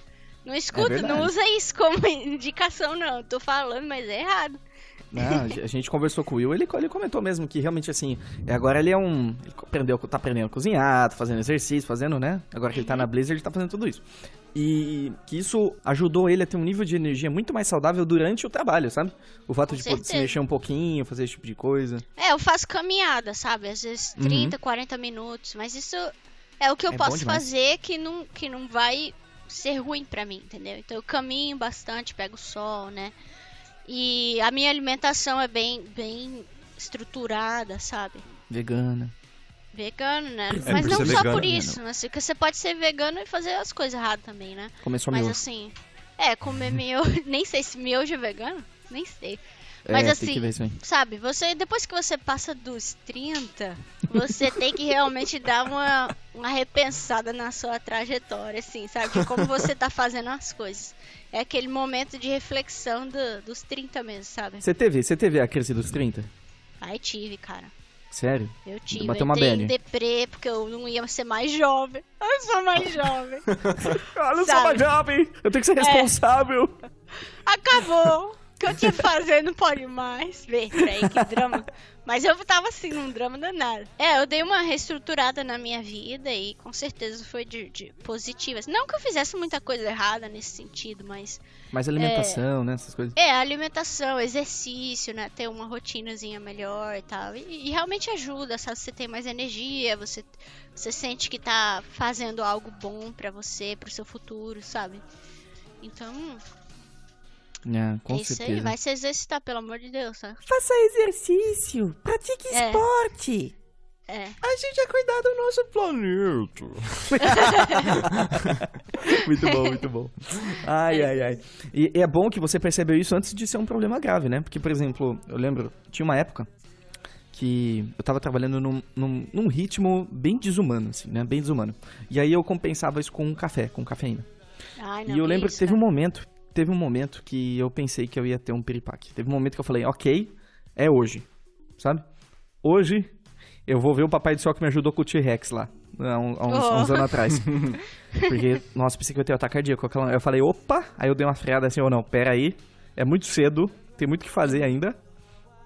Não escuta,
verdade.
não usa isso como indicação, não. Tô falando, mas é errado.
Não, a gente conversou com o Will, ele comentou mesmo que realmente assim, agora ele é um... Ele tá aprendendo a cozinhar, tá fazendo exercício, fazendo, né? Agora que ele tá na Blizzard, ele tá fazendo tudo isso. E que isso ajudou ele a ter um nível de energia muito mais saudável durante o trabalho, sabe? O fato
Com
de poder se
certeza.
mexer um pouquinho, fazer esse tipo de coisa.
É, eu faço caminhada, sabe? Às vezes 30, 40 minutos. Mas isso é o que eu
É bom
posso
demais.
fazer que não vai ser ruim pra mim, entendeu? Então eu caminho bastante, pego sol, né? E a minha alimentação é bem estruturada, sabe?
Vegana.
Vegano, né?
É,
Mas
por
não
ser
só
vegano,
por
né,
isso, né? Porque você pode ser vegano e fazer as coisas erradas também, né?
Começou
Mas
miojo.
assim, comer miojo. Nem sei se miojo é vegano, nem sei. Mas
Tem
assim,
que ver isso aí.
sabe, depois que você passa dos 30, você tem que realmente dar uma repensada na sua trajetória, assim, sabe? De como você tá fazendo as coisas. É aquele momento de reflexão dos 30 mesmo, sabe?
Você teve a crise dos 30?
Aí tive, cara.
Sério?
Eu tive.
Bateu uma
Entrei
bad.
em deprê, porque eu não ia ser mais jovem. Eu sou mais jovem.
Ah, eu
Sabe?
jovem! Eu tenho que ser responsável!
Acabou. que eu tinha que fazer, não pode mais. Vê, peraí, que drama. Mas eu tava assim, num drama danado. Eu dei uma reestruturada na minha vida e com certeza foi de positivas. Não que eu fizesse muita coisa errada nesse sentido, mas...
Mais alimentação, né? Essas coisas.
Alimentação, exercício, né? Ter uma rotinazinha melhor e tal. E realmente ajuda, sabe? Você tem mais energia, você sente que tá fazendo algo bom pra você, pro seu futuro, sabe? Então...
com
isso
certeza.
aí, vai se exercitar, pelo amor de Deus, tá?
Faça exercício, pratique esporte.
A gente vai cuidar do nosso planeta.
Muito bom, muito bom. Ai. E é bom que você percebeu isso antes de ser um problema grave, né? Porque, por exemplo, eu lembro, tinha uma época que eu tava trabalhando num ritmo bem desumano, assim, né? Bem desumano. E aí eu compensava isso com café, com cafeína.
Ai, não,
E eu lembro
isso,
que teve um momento que eu pensei que eu ia ter um piripaque. Teve um momento que eu falei, ok, é hoje, sabe? Hoje eu vou ver o Papai do Céu que me ajudou com o T-Rex lá, há uns anos atrás. Porque, nossa, pensei que eu ia ter um ataque cardíaco. Eu falei, opa, aí eu dei uma freada assim, não, pera aí, é muito cedo, tem muito o que fazer ainda,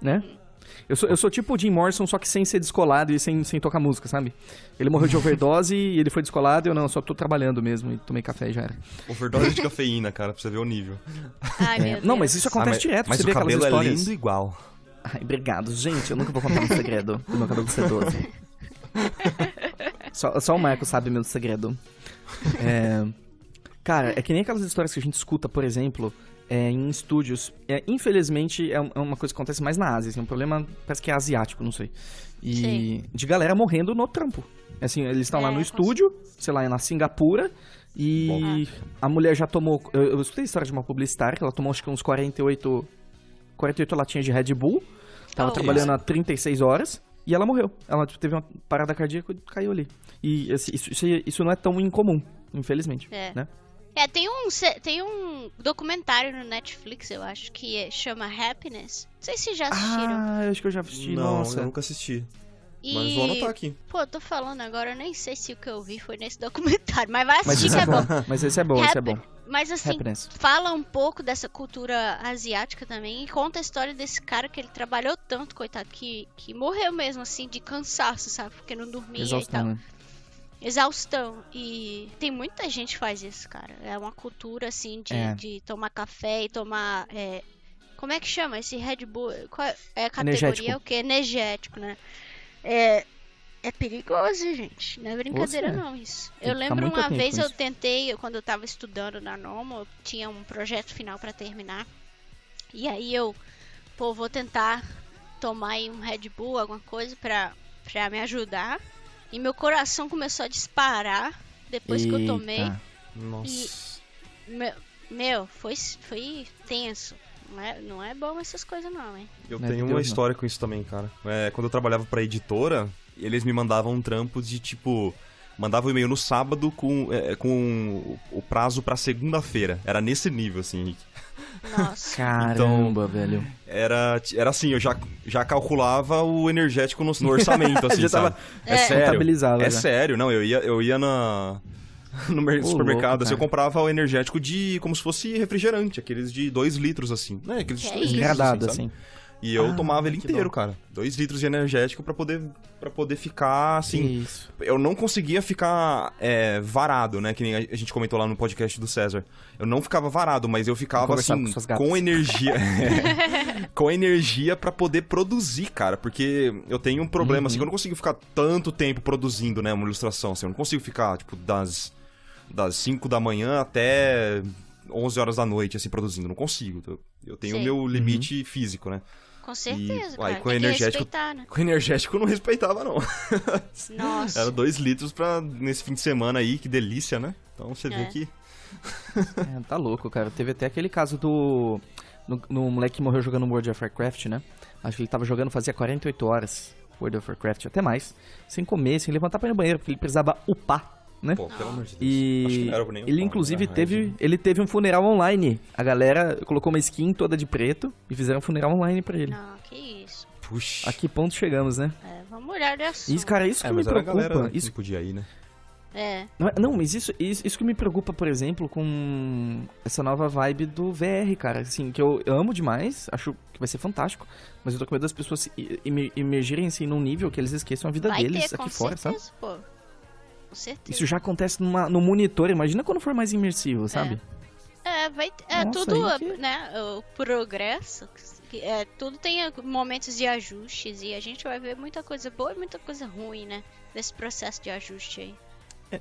né? Eu sou tipo o Jim Morrison, só que sem ser descolado e sem tocar música, sabe? Ele morreu de overdose e ele foi descolado e eu não, só tô trabalhando mesmo e tomei café e já era.
Overdose de cafeína, cara, pra você ver o nível.
Ai, meu Deus.
Não, mas isso acontece direto,
Mas
você
o
vê aquelas
cabelo
histórias.
é lindo igual.
Ai, obrigado. Gente, eu nunca vou contar um segredo do meu cabelo sedoso. Só o Marco sabe meu segredo. Cara, é que nem aquelas histórias que a gente escuta, por exemplo, em estúdios. Infelizmente, é uma coisa que acontece mais na Ásia. Assim, um problema, parece que é asiático, não sei. E
Sim.
de galera morrendo no trampo. Assim, eles estão lá no estúdio, sei lá, na Singapura, e a mulher já tomou... Eu escutei a história de uma publicitária, que ela tomou acho que uns 48 latinhas de Red Bull, tava trabalhando há 36 horas, e ela morreu. Ela teve uma parada cardíaca e caiu ali. E assim, isso não é tão incomum, infelizmente, né?
Tem um documentário no Netflix, eu acho, que chama Happiness. Não sei se já assistiram.
Ah, eu acho que eu já assisti,
Não,
nossa.
eu nunca assisti.
E...
Mas vou anotar aqui.
Pô, eu tô falando agora, eu nem sei se o que eu vi foi nesse documentário, mas vai assistir que é bom.
Mas esse é bom, esse é bom.
Mas assim,
Happiness.
fala um pouco dessa cultura asiática também e conta a história desse cara que ele trabalhou tanto, coitado, que morreu mesmo, assim, de cansaço, sabe? Porque não dormia
Exaustão,
e tal.
né?
Exaustão. E tem muita gente que faz isso, cara. É uma cultura, assim, de tomar café e tomar... como é que chama esse Red Bull? Qual é a categoria?
Energético.
É o quê? Energético, né? É perigoso, gente. Não é brincadeira,
Nossa,
não, isso.
tem
Eu
que ficar
lembro
muito
uma
atento
vez
com
eu
isso.
tentei, quando eu tava estudando na Nomo, eu tinha um projeto final pra terminar. E aí eu, vou tentar tomar aí um Red Bull, alguma coisa pra me ajudar. E meu coração começou a disparar depois que eu tomei.
Eita.
Nossa.
Meu, foi tenso. Não é bom essas coisas não, hein?
Eu
Não é
tenho
de
uma
Deus, não.
história com isso também, cara. Quando eu trabalhava pra editora, eles me mandavam um trampo de, tipo... Mandava o e-mail no sábado com o prazo pra segunda-feira. Era nesse nível, assim, Henrique.
Nossa.
Caramba, velho.
Era assim, eu já calculava o energético no orçamento, assim,
Já
sabe?
tava
sério.
contabilizado,
É
já.
sério, não, eu ia no supermercado,
louco,
assim, eu
cara.
comprava o energético como se fosse refrigerante, aqueles de 2 litros, assim. Né? Aqueles de 2 litros,
Engradado,
sabe?
assim.
E eu tomava ele
que
inteiro,
bom.
cara. 2 litros de energético pra poder ficar, assim...
Isso.
Eu não conseguia ficar varado, né? Que nem a gente comentou lá no podcast do César. Eu não ficava varado, mas eu ficava,
Conversar
assim,
com suas gatas.
com energia. Com energia pra poder produzir, cara. Porque eu tenho um problema, assim, que eu não consigo ficar tanto tempo produzindo, né? Uma ilustração, assim. Eu não consigo ficar, tipo, das 5 da manhã até 11 horas da noite, assim, produzindo. Não consigo. Eu tenho o
Sim.
meu limite físico, né?
Com certeza,
aí,
cara.
com
Tem que
energético-
respeitar, né?
Com energético eu não respeitava, não.
Nossa.
Era 2 litros nesse fim de semana aí, que delícia, né? Então você vê que...
Tá louco, cara. Teve até aquele caso do moleque que morreu jogando World of Warcraft, né? Acho que ele tava jogando fazia 48 horas World of Warcraft, até mais. Sem comer, sem levantar pra ir no banheiro, porque ele precisava upar, né?
Pô, pelo amor de Deus. Acho que
E
não era nem
ele
upar,
inclusive
né?
ele teve um funeral online. A galera colocou uma skin toda de preto e fizeram um funeral online pra ele.
Não, que isso.
Puxa.
A que ponto chegamos, né?
Vamos olhar de assunto.
Isso, cara, isso que me
mas era a
preocupa.
galera que
Isso,
não podia ir, né?
É.
Não, mas isso que me preocupa, por exemplo, com essa nova vibe do VR, cara. Assim, que eu amo demais, acho que vai ser fantástico, mas eu tô com medo das pessoas se imergirem assim num nível que eles esqueçam a vida deles aqui fora, sabe?
Pô. Com certeza.
Isso já acontece no monitor, imagina quando for mais imersivo, sabe?
Nossa, tudo, né, o progresso, tudo tem momentos de ajustes e a gente vai ver muita coisa boa e muita coisa ruim, né, desse processo de ajuste aí.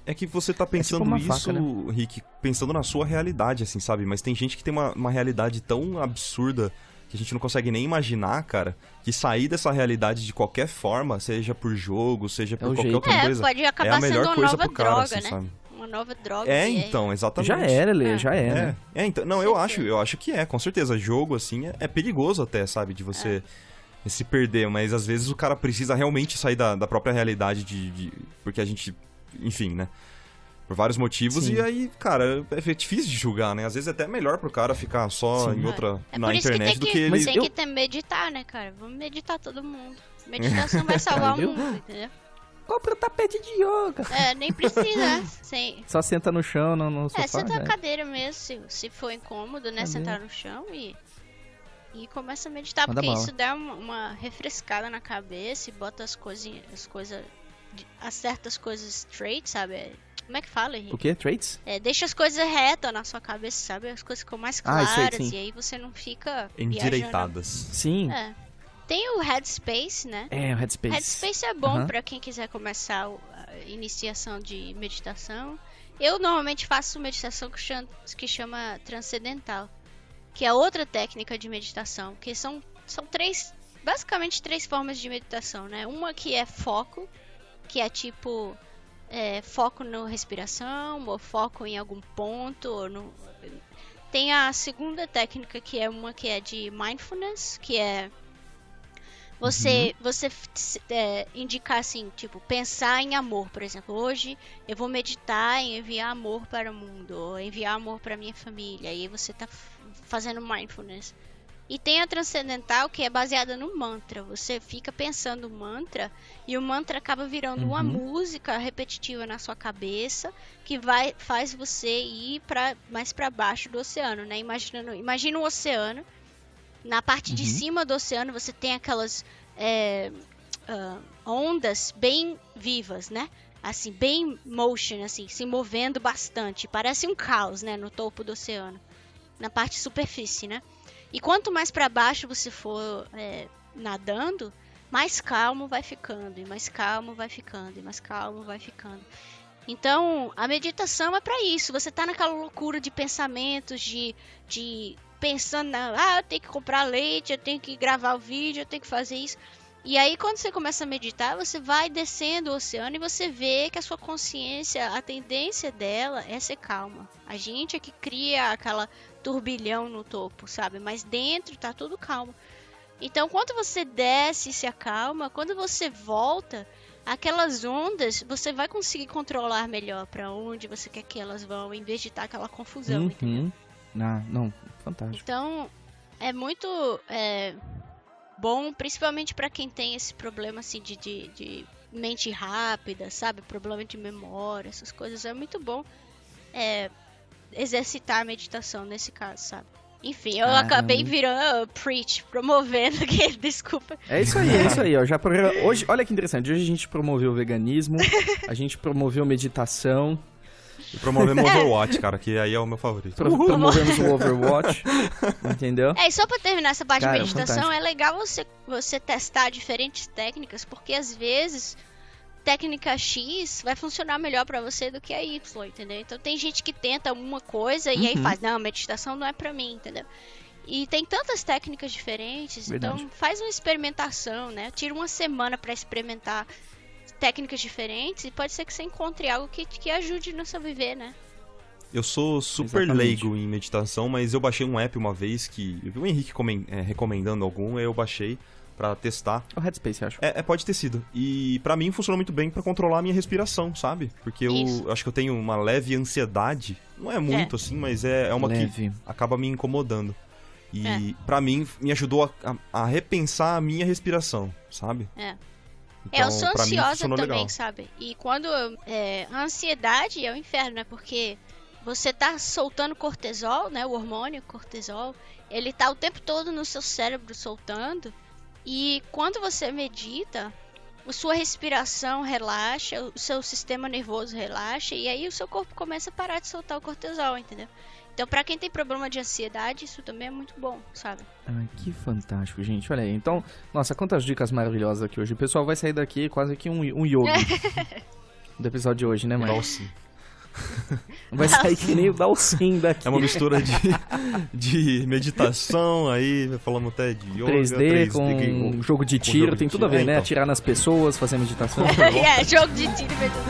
É que você tá pensando
tipo
isso,
faca, né?
Rick, pensando na sua realidade, assim, sabe? Mas tem gente que tem uma realidade tão absurda que a gente não consegue nem imaginar, cara, que sair dessa realidade de qualquer forma, seja por jogo, seja por qualquer outra coisa,
pode acabar
é a melhor
sendo uma
coisa
nova
pro cara,
droga,
assim,
né?
sabe?
Uma nova droga.
Então, exatamente.
Já era, Lê, já era.
Então, não, eu acho que com certeza. Jogo, assim, é perigoso até, sabe? De você se perder, mas às vezes o cara precisa realmente sair da própria realidade porque a gente, enfim, né? Por vários motivos,
Sim.
E aí, cara, é difícil de julgar, né? Às vezes é até melhor pro cara ficar só em outra, na internet do que ele...
Mas tem que meditar, né, cara? Vamos meditar todo mundo. Meditação vai salvar o mundo, entendeu?
Compra um tapete de yoga.
Nem precisa.
Só senta no chão, no sofá.
Senta na cadeira mesmo, se for incômodo, né? Sentar no chão e começa a meditar,
Manda
porque
bala.
isso dá uma refrescada na cabeça e bota as coisas, acerta as coisas straight, sabe? Como é que fala, Henrique?
O quê? Traits?
Deixa as coisas retas na sua cabeça, sabe? As coisas ficam mais claras
sim.
e aí você não fica
Endireitadas.
Sim.
Tem o Headspace, né?
O Headspace.
Headspace é bom pra quem quiser começar a iniciação de meditação. Eu normalmente faço meditação que chama transcendental, que é outra técnica de meditação, que são basicamente três formas de meditação, né? Uma que é foco, que é tipo foco na respiração, ou foco em algum ponto. Tem a segunda técnica, que é uma que é de mindfulness, que é você indicar assim, tipo, pensar em amor, por exemplo. Hoje eu vou meditar em enviar amor para o mundo, ou enviar amor para minha família. E aí você tá fazendo mindfulness. E tem a transcendental, que é baseada no mantra. Você fica pensando o mantra e o mantra acaba virando uma música repetitiva na sua cabeça que faz você ir mais para baixo do oceano, né? Imagina um oceano. Na parte de cima do oceano você tem aquelas ondas bem vivas, né? Assim, bem motion, assim, se movendo bastante. Parece um caos, né? No topo do oceano. Na parte superfície, né? E quanto mais para baixo você for nadando, mais calmo vai ficando, e mais calmo vai ficando, e mais calmo vai ficando. Então, a meditação é para isso. Você tá naquela loucura de pensamentos, de pensando, eu tenho que comprar leite, eu tenho que gravar o vídeo, eu tenho que fazer isso. E aí, quando você começa a meditar, você vai descendo o oceano e você vê que a sua consciência, a tendência dela é ser calma. A gente é que cria aquela turbilhão no topo, sabe? Mas dentro tá tudo calmo. Então, quando você desce e se acalma, quando você volta, aquelas ondas, você vai conseguir controlar melhor para onde você quer que elas vão, em vez de estar aquela confusão, entendeu?
Não, fantástico.
Então, é muito bom, principalmente para quem tem esse problema assim de mente rápida, sabe? Problema de memória, essas coisas. É muito bom exercitar a meditação nesse caso, sabe? Enfim, eu acabei virando preach, promovendo aqui, desculpa.
É isso aí, ó. Hoje, olha que interessante, hoje a gente promoveu o veganismo, a gente promoveu meditação.
E promovemos Overwatch, cara, que aí é o meu favorito.
Promovemos o Overwatch, entendeu?
E só pra terminar essa parte
Cara,
de meditação,
fantástico.
é legal você testar diferentes técnicas, porque às vezes técnica X vai funcionar melhor pra você do que a Y, entendeu? Então tem gente que tenta uma coisa e aí faz, não, meditação não é pra mim, entendeu? E tem tantas técnicas diferentes,
Verdade.
então faz uma experimentação, né? Tira uma semana pra experimentar técnicas diferentes e pode ser que você encontre algo que ajude no seu viver, né?
Eu sou super
Exatamente.
leigo em meditação, mas eu baixei um app uma vez que... Eu vi o Henrique recomendando algum, eu baixei pra testar.
O Headspace, acho.
Pode ter sido. E pra mim funcionou muito bem pra controlar a minha respiração, sabe? Porque eu acho que eu tenho uma leve ansiedade. Não é muito assim, mas é uma
Leve.
que acaba me incomodando. E pra mim, me ajudou a repensar a minha respiração, sabe? Então,
Eu sou
pra mim,
ansiosa
funcionou
também,
legal.
sabe? E quando a ansiedade é o inferno, né? Porque você tá soltando cortisol, né? O hormônio cortisol, ele tá o tempo todo no seu cérebro soltando. E quando você medita, a sua respiração relaxa, o seu sistema nervoso relaxa e aí o seu corpo começa a parar de soltar o cortisol, entendeu? Então, pra quem tem problema de ansiedade, isso também é muito bom, sabe?
Ai, que fantástico, gente. Olha aí. Então, nossa, quantas dicas maravilhosas aqui hoje. O pessoal vai sair daqui quase que um yogi do episódio de hoje, né, mãe?
Dalsin.
Vai sair que nem o Dalsin daqui.
É uma mistura de meditação, aí falamos até de yoga,
3D com jogo de tiro, tem tudo a ver, né?
Então.
Atirar nas pessoas, fazer meditação.
É, jogo de tiro mesmo.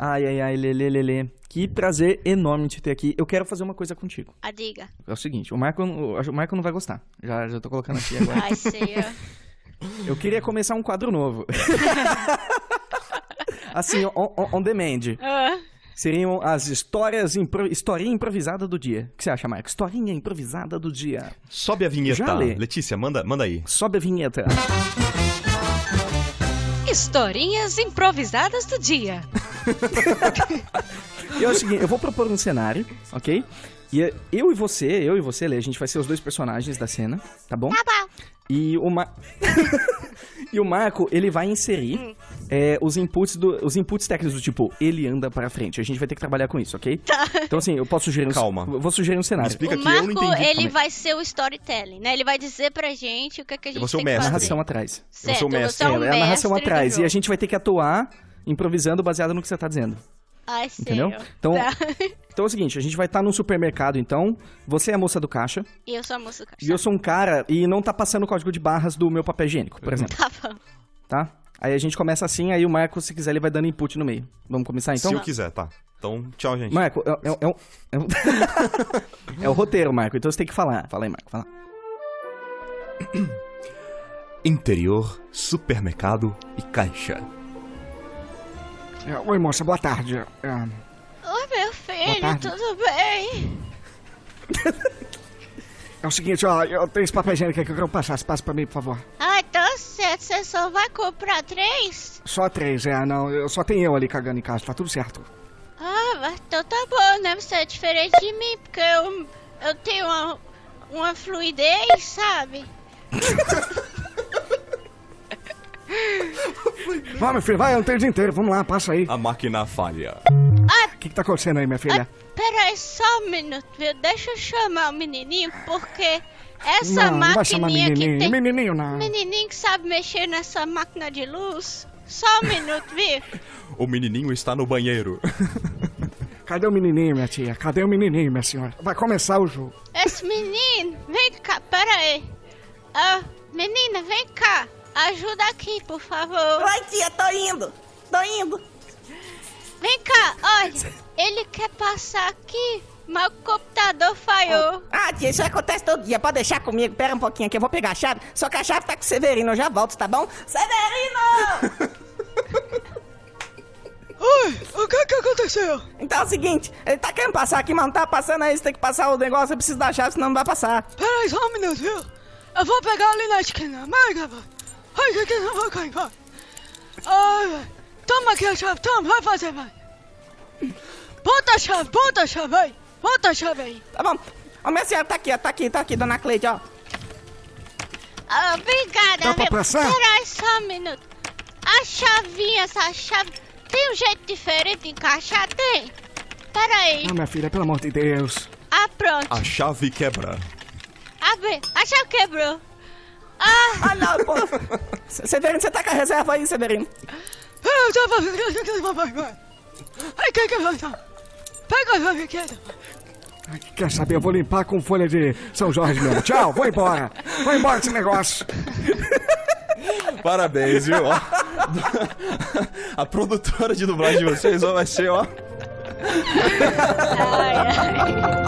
Ai, lelê. Que prazer enorme te ter aqui. Eu quero fazer uma coisa contigo.
A diga.
É o seguinte, o Marco não vai gostar. Já tô colocando aqui agora.
Ai, sei.
Eu queria começar um quadro novo. Assim, on demand. Seriam as historinha improvisada do dia. O que você acha, Marco? Historinha improvisada do dia.
Sobe a vinheta.
Já lê.
Letícia, manda aí.
Sobe a vinheta.
Historinhas improvisadas do dia.
E é o seguinte, eu vou propor um cenário, ok? E eu e você, Lê, a gente vai ser os dois personagens da cena, tá bom?
Tá bom.
E o Marco, ele vai inserir os inputs técnicos do tipo, ele anda para frente. A gente vai ter que trabalhar com isso, ok?
Tá.
Então assim, eu posso sugerir
Calma.
eu vou sugerir um
Me
cenário.
explica
O
que eu não
Marco,
entendi.
ele vai ser o storytelling, né? Ele vai dizer pra gente o que, é que a gente
vou ser o
tem que
mestre.
fazer.
Narração atrás.
Certo,
sou o mestre.
você é o
É a narração
mestre do
atrás. E
jogo.
a gente vai ter que atuar improvisando baseado no que você tá dizendo.
Ai, sei.
Entendeu? Então,
Tá.
então é o seguinte, a gente vai estar num supermercado, então. Você é a moça do caixa.
E eu sou a moça do caixa.
E eu sou um cara e não tá passando o código de barras do meu papel higiênico, por exemplo,
Tá bom.
tá? Aí a gente começa assim, aí o Marco, se quiser, ele vai dando input no meio. Vamos começar então?
Se eu quiser, tá. Então, tchau, gente.
Marco, é o roteiro, Marco, então você tem que falar. Fala aí, Marco, fala.
Interior, supermercado e caixa.
Oi, moça, boa tarde.
Oi, meu filho,
tarde.
tudo bem?
É o seguinte, ó, eu tenho esse papel higiênico aqui que eu quero passar. Você passa pra mim, por favor.
Ai, tá certo. Você só vai comprar 3?
Só 3, não. Só tem eu ali cagando em casa, tá tudo certo.
Ah, mas então tá bom, né? Você é diferente de mim, porque eu tenho uma fluidez, sabe?
Vai, meu filho, vai, eu não tenho o dia inteiro. Vamos lá, passa aí.
A máquina falha.
O que tá acontecendo aí, minha filha?
Peraí, só um minuto, viu? Deixa eu chamar o menininho, porque essa
Não vai chamar
maquininha aqui
menininho.
tem...
Menininho, não.
Menininho que sabe mexer nessa máquina de luz. Só um minuto, viu?
O menininho está no banheiro.
Cadê o menininho, minha tia? Cadê o menininho, minha senhora? Vai começar o jogo.
Esse menino, vem cá, peraí. Ah, menina, vem cá. Ajuda aqui, por favor.
Oi, tia, tô indo.
Vem cá, olha. Ele quer passar aqui, mas o computador falhou.
Ah, tia, isso acontece todo dia. Pode deixar comigo. Pera um pouquinho aqui, eu vou pegar a chave. Só que a chave tá com o Severino, eu já volto, tá bom? Severino!
Oi, o que aconteceu?
Então é o seguinte, ele tá querendo passar aqui, mas não tá passando aí. Você tem que passar o negócio, eu preciso da chave, senão não vai passar.
Peraí, só um minuto, viu? Eu vou pegar ali na esquina. Marca, vai. Ai, que não vai cair, vai. Ai, toma aqui a chave, toma, vai fazer, vai. Bota a chave, vai. Bota a chave aí.
Tá bom. Ô, minha senhora, tá aqui, dona Cleide, ó.
Ah, obrigada,
Dá pra
meu.
passar?
Peraí só um minuto. A chavinha, essa chave, tem um jeito diferente de encaixar? Tem? Peraí.
Não, minha filha, pelo amor de Deus.
Ah, pronto.
A chave quebra.
Abre. A chave quebrou. Ah,
Ah, não, pô. Severino, você tá com a reserva aí, Severino?
Eu já vai. Ai, que vai dar? Pega a chave aqui. Quer saber? Eu vou limpar com folha de São Jorge mesmo. Tchau, vou embora. Vou embora desse negócio.
Parabéns, viu? Ó, A produtora de dublagem de vocês ó, vai ser, ó...
Ai, ai.